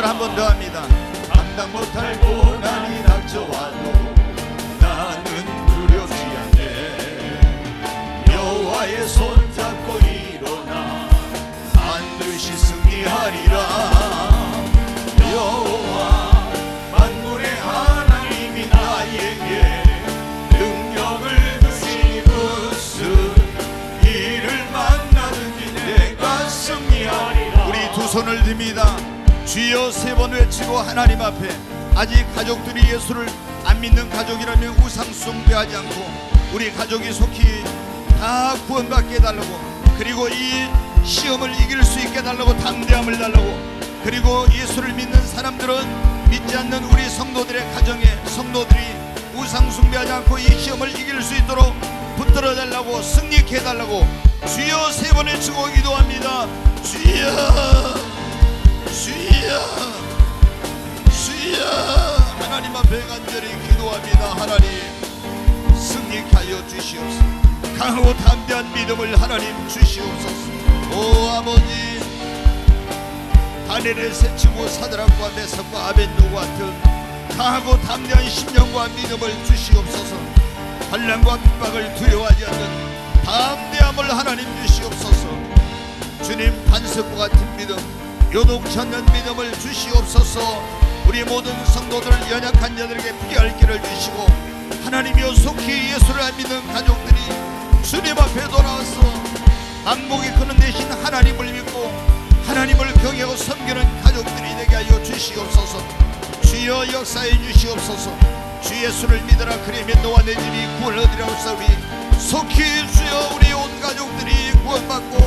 절 한 번 더 합니다. 감당 못할 고난이 닥쳐와도 나는 두렵지 않네. 여호와의 손잡고 일어나 반드시 승리하리라. 여호와 만군의 하나님이 나에게 능력을 주시니 무슨 일을 만나든지 내가 승리하리라. 우리 두 손을 듭니다. 주여 세 번 외치고 하나님 앞에 아직 가족들이 예수를 안 믿는 가족이라면 우상 숭배하지 않고 우리 가족이 속히 다 구원받게 해달라고, 그리고 이 시험을 이길 수 있게 해달라고, 담대함을 달라고, 그리고 예수를 믿는 사람들은 믿지 않는 우리 성도들의 가정에 성도들이 우상 숭배하지 않고 이 시험을 이길 수 있도록 붙들어 달라고, 승리케 해달라고 주여 세 번 외치고 기도합니다. 주여 주여 주여. 하나님 앞에 간절히 기도합니다. 하나님 승리케 하여 주시옵소서. 강하고 담대한 믿음을 하나님 주시옵소서. 오 아버지, 다니엘을 새치고 사드락과 메삭과 아벤노고 같은 강하고 담대한 심령과 믿음을 주시옵소서. 환난과 핍박을 두려워하지 않는 담대함을 하나님 주시옵소서. 주님 반석과 같은 믿음, 요동치 않는 믿음을 주시옵소서. 우리 모든 성도들 연약한 자들에게 피할 길을 주시고, 하나님이여 속히 예수를 안 믿는 가족들이 주님 앞에 돌아와서 안목이 크는 대신 하나님을 믿고 하나님을 경외하고 섬기는 가족들이 되게 하여 주시옵소서. 주여 역사해 주시옵소서. 주 예수를 믿으라 그리면 너와 내 집이 구원을 얻으리라 하사오니 속히 주여 우리 온 가족들이 구원받고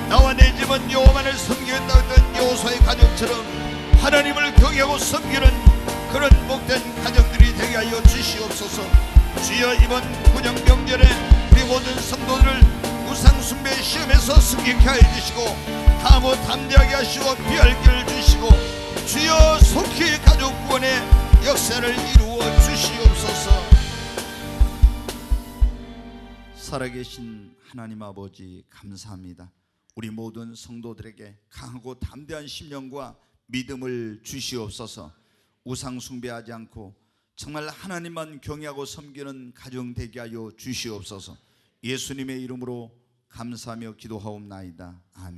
나와 내 집은 여호와만을 섬기겠다 했던 여호수아의 가족처럼 하나님을 경외하고 섬기는 그런 복된 가정들이 되게 하여 주시옵소서. 주여 이번 군영 명절에 우리 모든 성도들을 우상 숭배 시험에서 승리케 하여 주시고 강하고 담대하게 하시고 피할 길을 주시고 주여 속히 가족 구원의 역사를 이루어 주시옵소서. 살아계신 하나님 아버지 감사합니다. 우리 모든 성도들에게 강하고 담대한 심령과 믿음을 주시옵소서. 우상 숭배하지 않고 정말 하나님만 경외하고 섬기는 가정 되게 하여 주시옵소서. 예수님의 이름으로 감사하며 기도하옵나이다. 아멘.